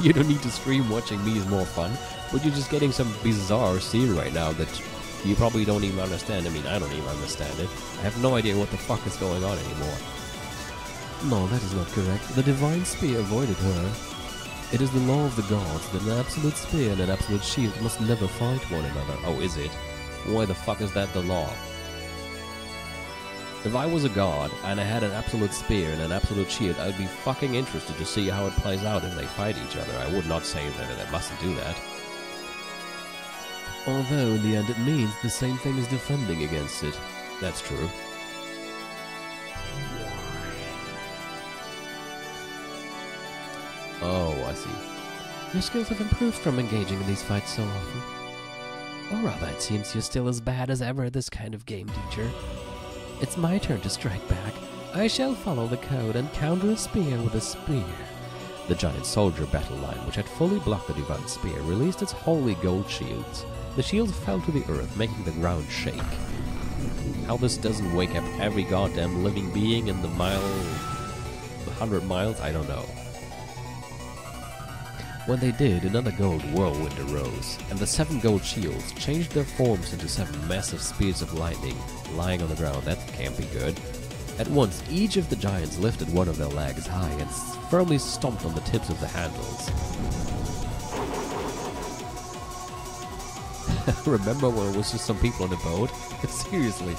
You don't need to stream watching me is more fun, but you're just getting some bizarre scene right now that you probably don't even understand. I mean, I don't even understand it. I have no idea what the fuck is going on anymore. No, that is not correct. The divine spear avoided her. It is the law of the gods that an absolute spear and an absolute shield must never fight one another. Oh, is it? Why the fuck is that the law? If I was a god and I had an absolute spear and an absolute shield, I would be fucking interested to see how it plays out if they fight each other. I would not say that I mustn't do that. Although in the end it means the same thing as defending against it. That's true. Oh, I see. Your skills have improved from engaging in these fights so often. Or rather, it seems you're still as bad as ever at this kind of game, teacher. It's my turn to strike back. I shall follow the code and counter a spear with a spear. The giant soldier battle line, which had fully blocked the divine spear, released its holy gold shields. The shields fell to the earth, making the ground shake. How this doesn't wake up every goddamn living being in the 100 miles, I don't know. When they did, another gold whirlwind arose, and the 7 gold shields changed their forms into 7 massive spears of lightning, lying on the ground. That can't be good. At once, each of the giants lifted one of their legs high and firmly stomped on the tips of the handles. Remember when it was just some people on the boat? Seriously.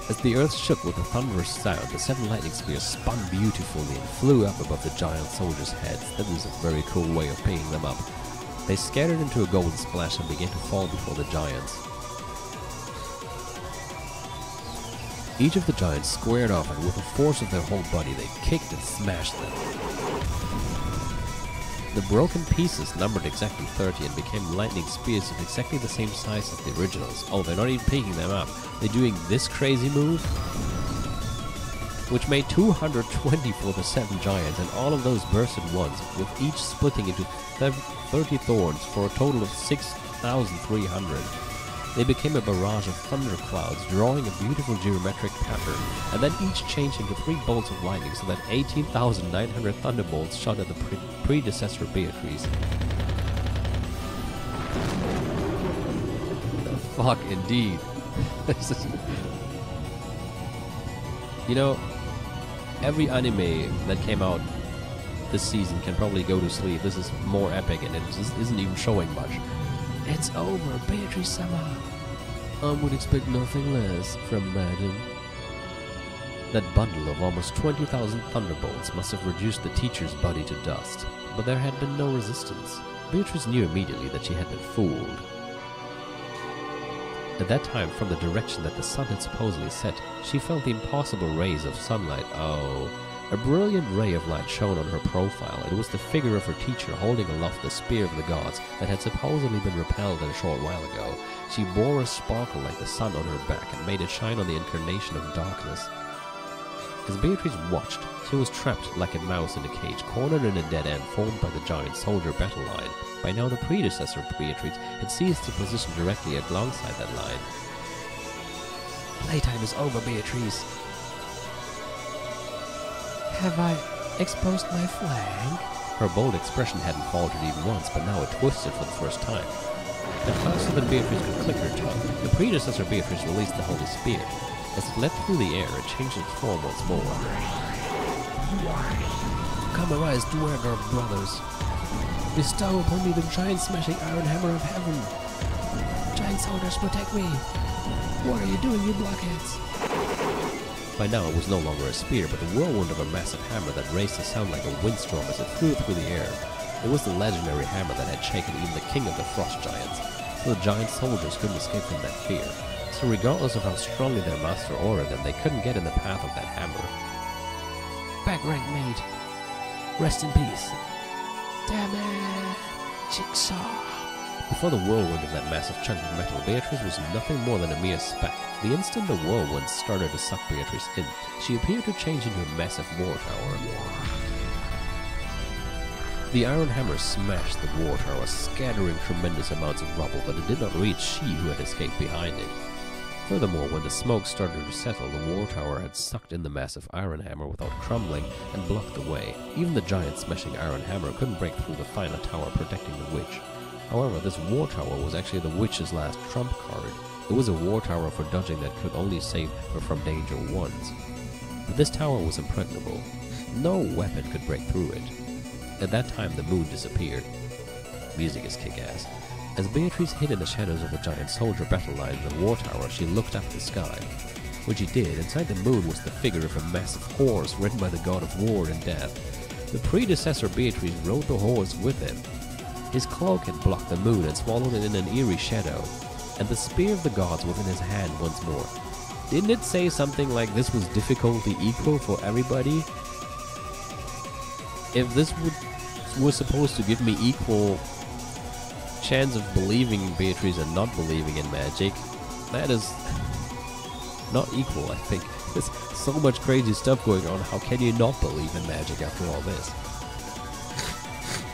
As the earth shook with a thunderous sound, the 7 lightning spears spun beautifully and flew up above the giant soldiers' heads. That was a very cool way of picking them up. They scattered into a golden splash and began to fall before the giants. Each of the giants squared off, and with the force of their whole body, they kicked and smashed them. The broken pieces numbered exactly 30 and became lightning spears of exactly the same size as the originals. Oh, they're not even picking them up. They're doing this crazy move, which made 220 for the 7 giants, and all of those burst at once, with each splitting into 30 thorns for a total of 6,300. They became a barrage of thunderclouds, drawing a beautiful geometric pattern, and then each changed into 3 bolts of lightning, so that 18,900 thunderbolts shot at the predecessor Beatrice. The fuck, indeed. You know, every anime that came out this season can probably go to sleep. This is more epic, and it just isn't even showing much. It's over, Beatrice-sama. I would expect nothing less from Madam. That bundle of almost 20,000 thunderbolts must have reduced the teacher's body to dust, but there had been no resistance. Beatrice knew immediately that she had been fooled. At that time, from the direction that the sun had supposedly set, she felt the impossible rays of sunlight. Oh, a brilliant ray of light shone on her profile. It was the figure of her teacher holding aloft the spear of the gods that had supposedly been repelled a short while ago. She bore a sparkle like the sun on her back and made it shine on the incarnation of darkness. As Beatrice watched, she was trapped like a mouse in a cage, cornered in a dead end formed by the giant soldier battle line. By now the predecessor of Beatrice had seized the position directly alongside that line. Playtime is over, Beatrice. Have I exposed my flag? Her bold expression hadn't faltered even once, but now it twisted for the first time. And faster than Beatrice could click her tongue, the predecessor Beatrice released the Holy Spear. As it leapt through the air, it changed its form once more. Come arise, Dwargar brothers. Bestow upon me the giant-smashing iron hammer of heaven. Giant soldiers, protect me. What are you doing, you blockheads? By now it was no longer a spear, but the whirlwind of a massive hammer that raised a sound like a windstorm as it flew through the air. It was the legendary hammer that had shaken even the king of the frost giants, so the giant soldiers couldn't escape from that fear. So regardless of how strongly their master ordered them, they couldn't get in the path of that hammer. Back rank, mate. Rest in peace. Damn it! Jigsaw. Before the whirlwind of that massive chunk of metal, Beatrice was nothing more than a mere speck. The instant the whirlwind started to suck Beatrice in, she appeared to change into a massive war tower. The iron hammer smashed the war tower, scattering tremendous amounts of rubble, but it did not reach she who had escaped behind it. Furthermore, when the smoke started to settle, the war tower had sucked in the massive iron hammer without crumbling and blocked the way. Even the giant smashing iron hammer couldn't break through the final tower protecting the witch. However, this war tower was actually the witch's last trump card. It was a war tower for dodging that could only save her from danger once. But this tower was impregnable. No weapon could break through it. At that time, the moon disappeared. Music is kick-ass. As Beatrice hid in the shadows of the giant soldier battle line in the war tower, she looked up at the sky. When she did, inside the moon was the figure of a massive horse ridden by the god of war and death. The predecessor Beatrice rode the horse with him. His cloak had blocked the moon and swallowed it in an eerie shadow, and the spear of the gods was in his hand once more. Didn't it say something like this was difficulty equal for everybody? If this was supposed to give me equal chance of believing in Beatrice and not believing in magic, that is not equal, I think. There's so much crazy stuff going on, how can you not believe in magic after all this?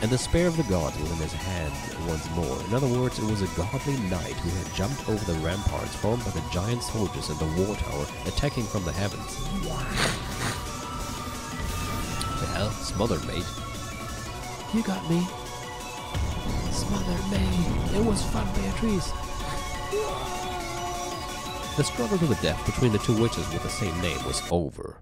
And the spear of the gods was in his hand once more. In other words, it was a godly knight who had jumped over the ramparts formed by the giant soldiers in the war tower, attacking from the heavens. Well, smothered, mate. You got me. Smothered me. It was fun, Beatrice. The struggle to the death between the two witches with the same name was over.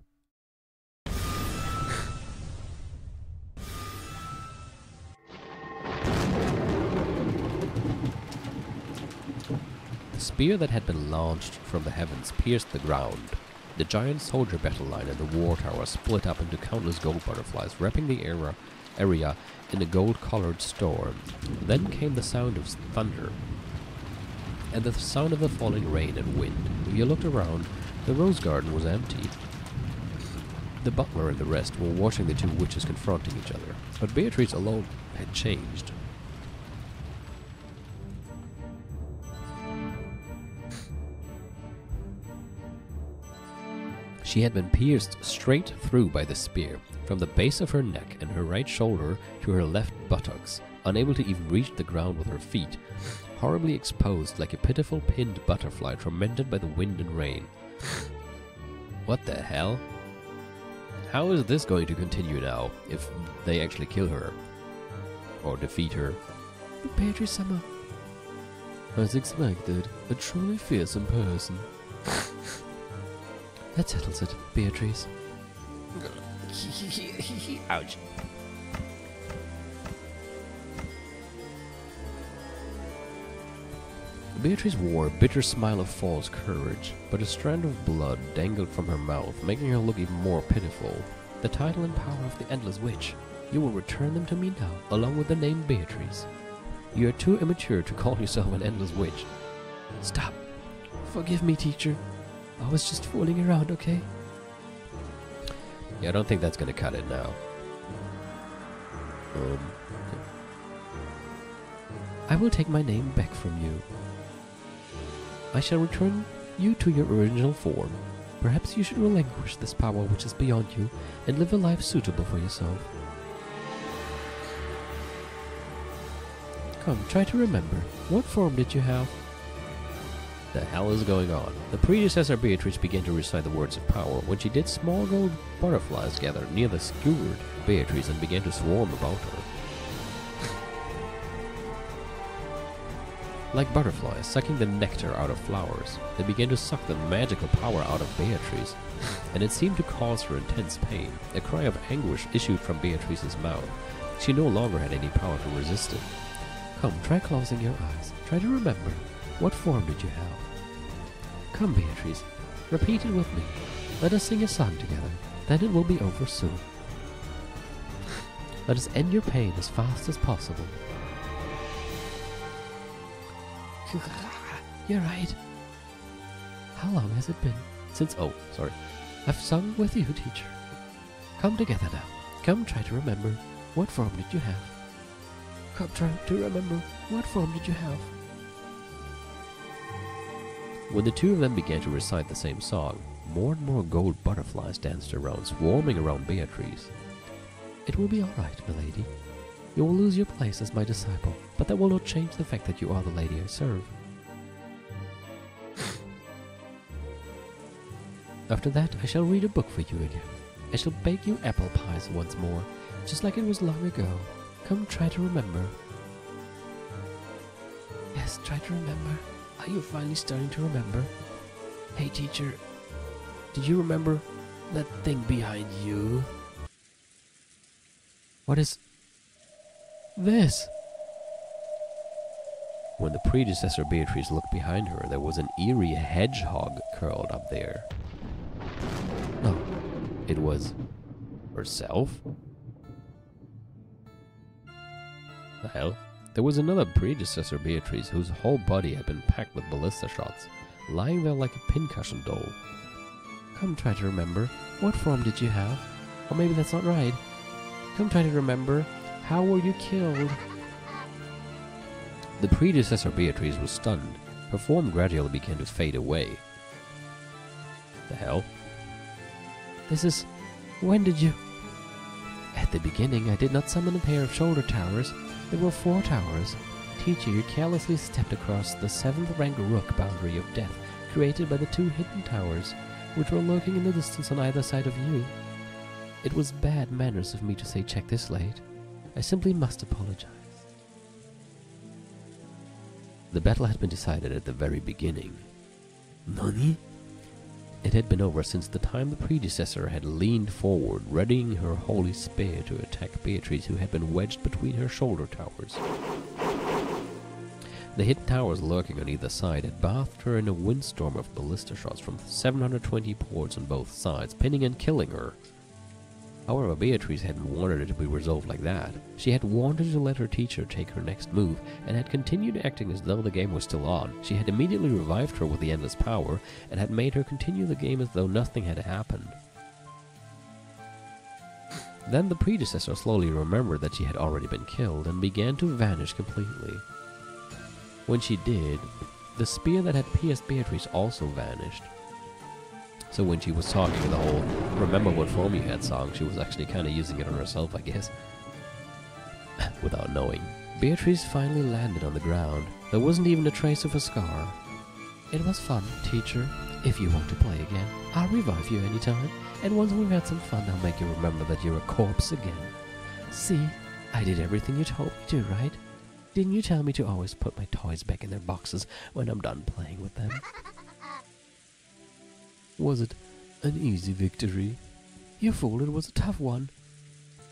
The spear that had been launched from the heavens pierced the ground. The giant soldier battle line and the war tower split up into countless gold butterflies, wrapping the area in a gold-colored storm. Then came the sound of thunder, and the sound of the falling rain and wind. If you looked around, the rose garden was empty. The butler and the rest were watching the two witches confronting each other, but Beatrice alone had changed. She had been pierced straight through by the spear, from the base of her neck and her right shoulder to her left buttocks, unable to even reach the ground with her feet, horribly exposed like a pitiful pinned butterfly tormented by the wind and rain. What the hell? How is this going to continue now, if they actually kill her? Or defeat her? Beatrice Summer. As expected, a truly fearsome person. That settles it, Beatrice. Ouch. Beatrice wore a bitter smile of false courage, but a strand of blood dangled from her mouth, making her look even more pitiful. The title and power of the Endless Witch. You will return them to me now, along with the name Beatrice. You are too immature to call yourself an Endless Witch. Stop. Forgive me, teacher. I was just fooling around, okay? Yeah, I don't think that's gonna cut it now. I will take my name back from you. I shall return you to your original form. Perhaps you should relinquish this power which is beyond you and live a life suitable for yourself. Come, try to remember. What form did you have? The hell is going on? The predecessor Beatrice began to recite the words of power. When she did, small gold butterflies gathered near the skewered Beatrice and began to swarm about her. Like butterflies sucking the nectar out of flowers, they began to suck the magical power out of Beatrice, and it seemed to cause her intense pain. A cry of anguish issued from Beatrice's mouth. She no longer had any power to resist it. Come, try closing your eyes. Try to remember. What form did you have? Come, Beatrice, repeat it with me. Let us sing a song together. Then it will be over soon. Let us end your pain as fast as possible. You're right. How long has it been since... Oh, sorry. I've sung with you, teacher. Come together now. Come, try to remember. What form did you have? Come, try to remember. What form did you have? When the two of them began to recite the same song, more and more gold butterflies danced around, swarming around Beatrice. It will be all right, milady. You will lose your place as my disciple, but that will not change the fact that you are the lady I serve. After that, I shall read a book for you again. I shall bake you apple pies once more, just like it was long ago. Come, try to remember. Yes, try to remember. Are you finally starting to remember? Hey, teacher, did you remember that thing behind you? What is this? When the predecessor Beatrice looked behind her, there was an eerie hedgehog curled up there. No, it was herself? The hell? There was another predecessor Beatrice whose whole body had been packed with ballista shots, lying there like a pincushion doll. Come, try to remember. What form did you have? Or maybe that's not right. Come, try to remember. How were you killed? The predecessor Beatrice was stunned. Her form gradually began to fade away. The hell? This is... When did you... At the beginning, I did not summon a pair of shoulder towers. There were 4 towers. Teacher, you carelessly stepped across the 7th rank rook boundary of death, created by the 2 hidden towers, which were lurking in the distance on either side of you. It was bad manners of me to say check this late. I simply must apologize. The battle had been decided at the very beginning. Nani? It had been over since the time the predecessor had leaned forward, readying her holy spear to attack Beatrice, who had been wedged between her shoulder towers. The hidden towers lurking on either side had bathed her in a windstorm of ballista shots from 720 ports on both sides, pinning and killing her. However, Beatrice hadn't wanted it to be resolved like that. She had wanted to let her teacher take her next move, and had continued acting as though the game was still on. She had immediately revived her with the endless power, and had made her continue the game as though nothing had happened. Then the predecessor slowly remembered that she had already been killed, and began to vanish completely. When she did, the spear that had pierced Beatrice also vanished. So when she was talking the whole "remember what form you had" song, she was actually kind of using it on herself, I guess. Without knowing. Beatrice finally landed on the ground. There wasn't even a trace of a scar. It was fun, teacher. If you want to play again, I'll revive you anytime. And once we've had some fun, I'll make you remember that you're a corpse again. See, I did everything you told me to, right? Didn't you tell me to always put my toys back in their boxes when I'm done playing with them? Was it an easy victory? You fool, it was a tough one.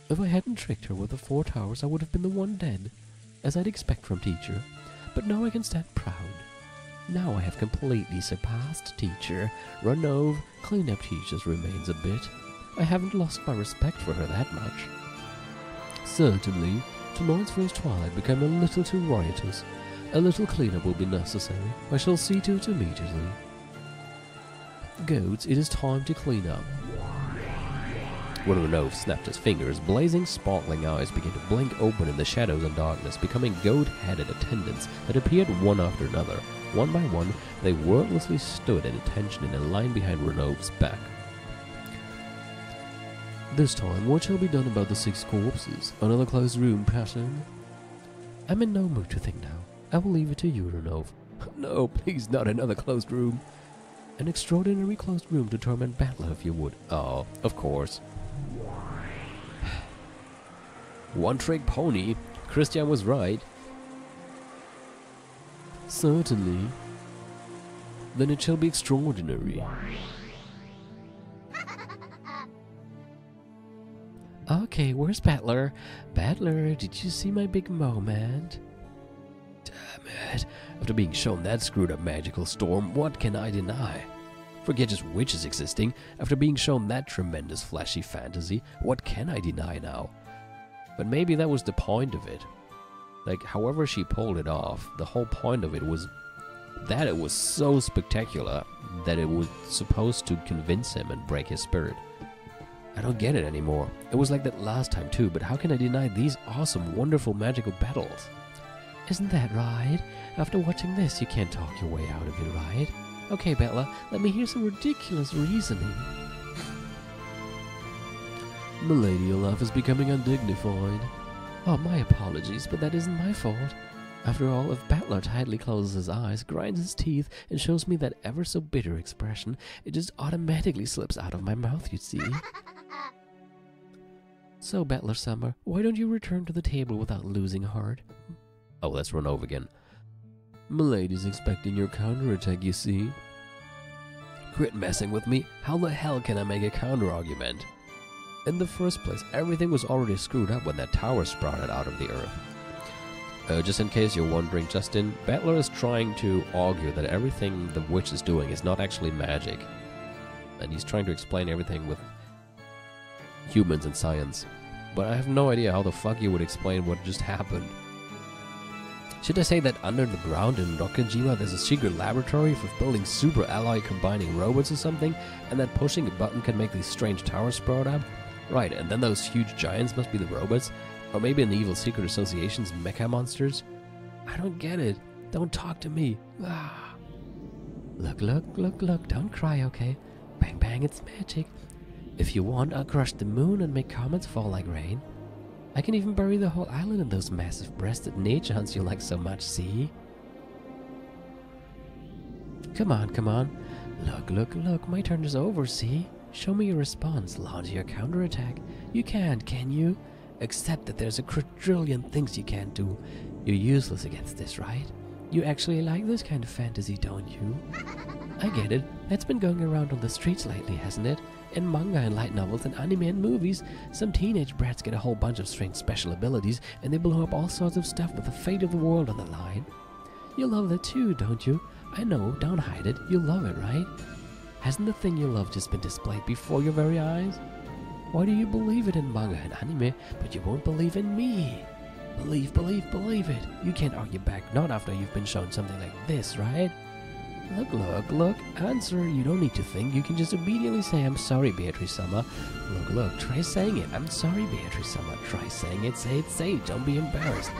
If I hadn't tricked her with the 4 towers, I would have been the one dead, as I'd expect from teacher. But now I can stand proud. Now I have completely surpassed teacher. Run over, clean up teacher's remains a bit. I haven't lost my respect for her that much. Certainly, tonight's first twilight became a little too riotous. A little cleanup will be necessary. I shall see to it immediately. Goats, it is time to clean up. When Renault snapped his fingers, blazing, sparkling eyes began to blink open in the shadows and darkness, becoming goat-headed attendants that appeared one after another. One by one, they wordlessly stood at attention in a line behind Renault's back. This time, what shall be done about the 6 corpses? Another closed room pattern? I'm in no mood to think now. I will leave it to you, Renault. No, please, not another closed room. An extraordinary closed room to torment Battler, if you would. Oh, of course. One-trick pony. Christian was right. Certainly. Then it shall be extraordinary. Okay, where's Battler? Battler, did you see my big moment? Damn it. After being shown that screwed up magical storm, what can I deny? Forget just witches existing. After being shown that tremendous flashy fantasy, what can I deny now? But maybe that was the point of it. Like, however she pulled it off, the whole point of it was that it was so spectacular that it was supposed to convince him and break his spirit. I don't get it anymore. It was like that last time too, but how can I deny these awesome, wonderful, magical battles? Isn't that right? After watching this, you can't talk your way out of it, right? Okay, Battler, let me hear some ridiculous reasoning. Milady, your laugh is becoming undignified. Oh, my apologies, but that isn't my fault. After all, if Battler tightly closes his eyes, grinds his teeth, and shows me that ever so bitter expression, it just automatically slips out of my mouth, you see. So, Battler Summer, why don't you return to the table without losing heart? Oh, let's run over again. Milady's expecting your counterattack, you see. Quit messing with me. How the hell can I make a counter-argument? In the first place, everything was already screwed up when that tower sprouted out of the earth. Just in case you're wondering, Justin, Battler is trying to argue that everything the witch is doing is not actually magic. And he's trying to explain everything with humans and science. But I have no idea how the fuck you would explain what just happened. Should I say that under the ground in Rokajima there's a secret laboratory for building super alloy combining robots or something, and that pushing a button can make these strange towers sprout up? Right, and then those huge giants must be the robots? Or maybe an evil secret association's mecha monsters? I don't get it. Don't talk to me. Ah. Look, don't cry, okay? Bang bang, it's magic. If you want, I'll crush the moon and make comets fall like rain. I can even bury the whole island in those massive breasted nature hunts you like so much, see? Come on. Look, my turn is over, see? Show me your response, launch your counterattack. You can't, can you? Except that there's a quadrillion things you can't do. You're useless against this, right? You actually like this kind of fantasy, don't you? I get it. That's been going around on the streets lately, hasn't it? In manga and light novels and anime and movies, some teenage brats get a whole bunch of strange special abilities and they blow up all sorts of stuff with the fate of the world on the line. You love that too, don't you? I know, don't hide it. You love it, right? Hasn't the thing you love just been displayed before your very eyes? Why do you believe it in manga and anime, but you won't believe in me? Believe it. You can't argue back, not after you've been shown something like this, right? Look, answer. You don't need to think. You can just immediately say, I'm sorry, Beatrice Summer. Look, try saying it. I'm sorry, Beatrice Summer. Try saying it, say it. Don't be embarrassed.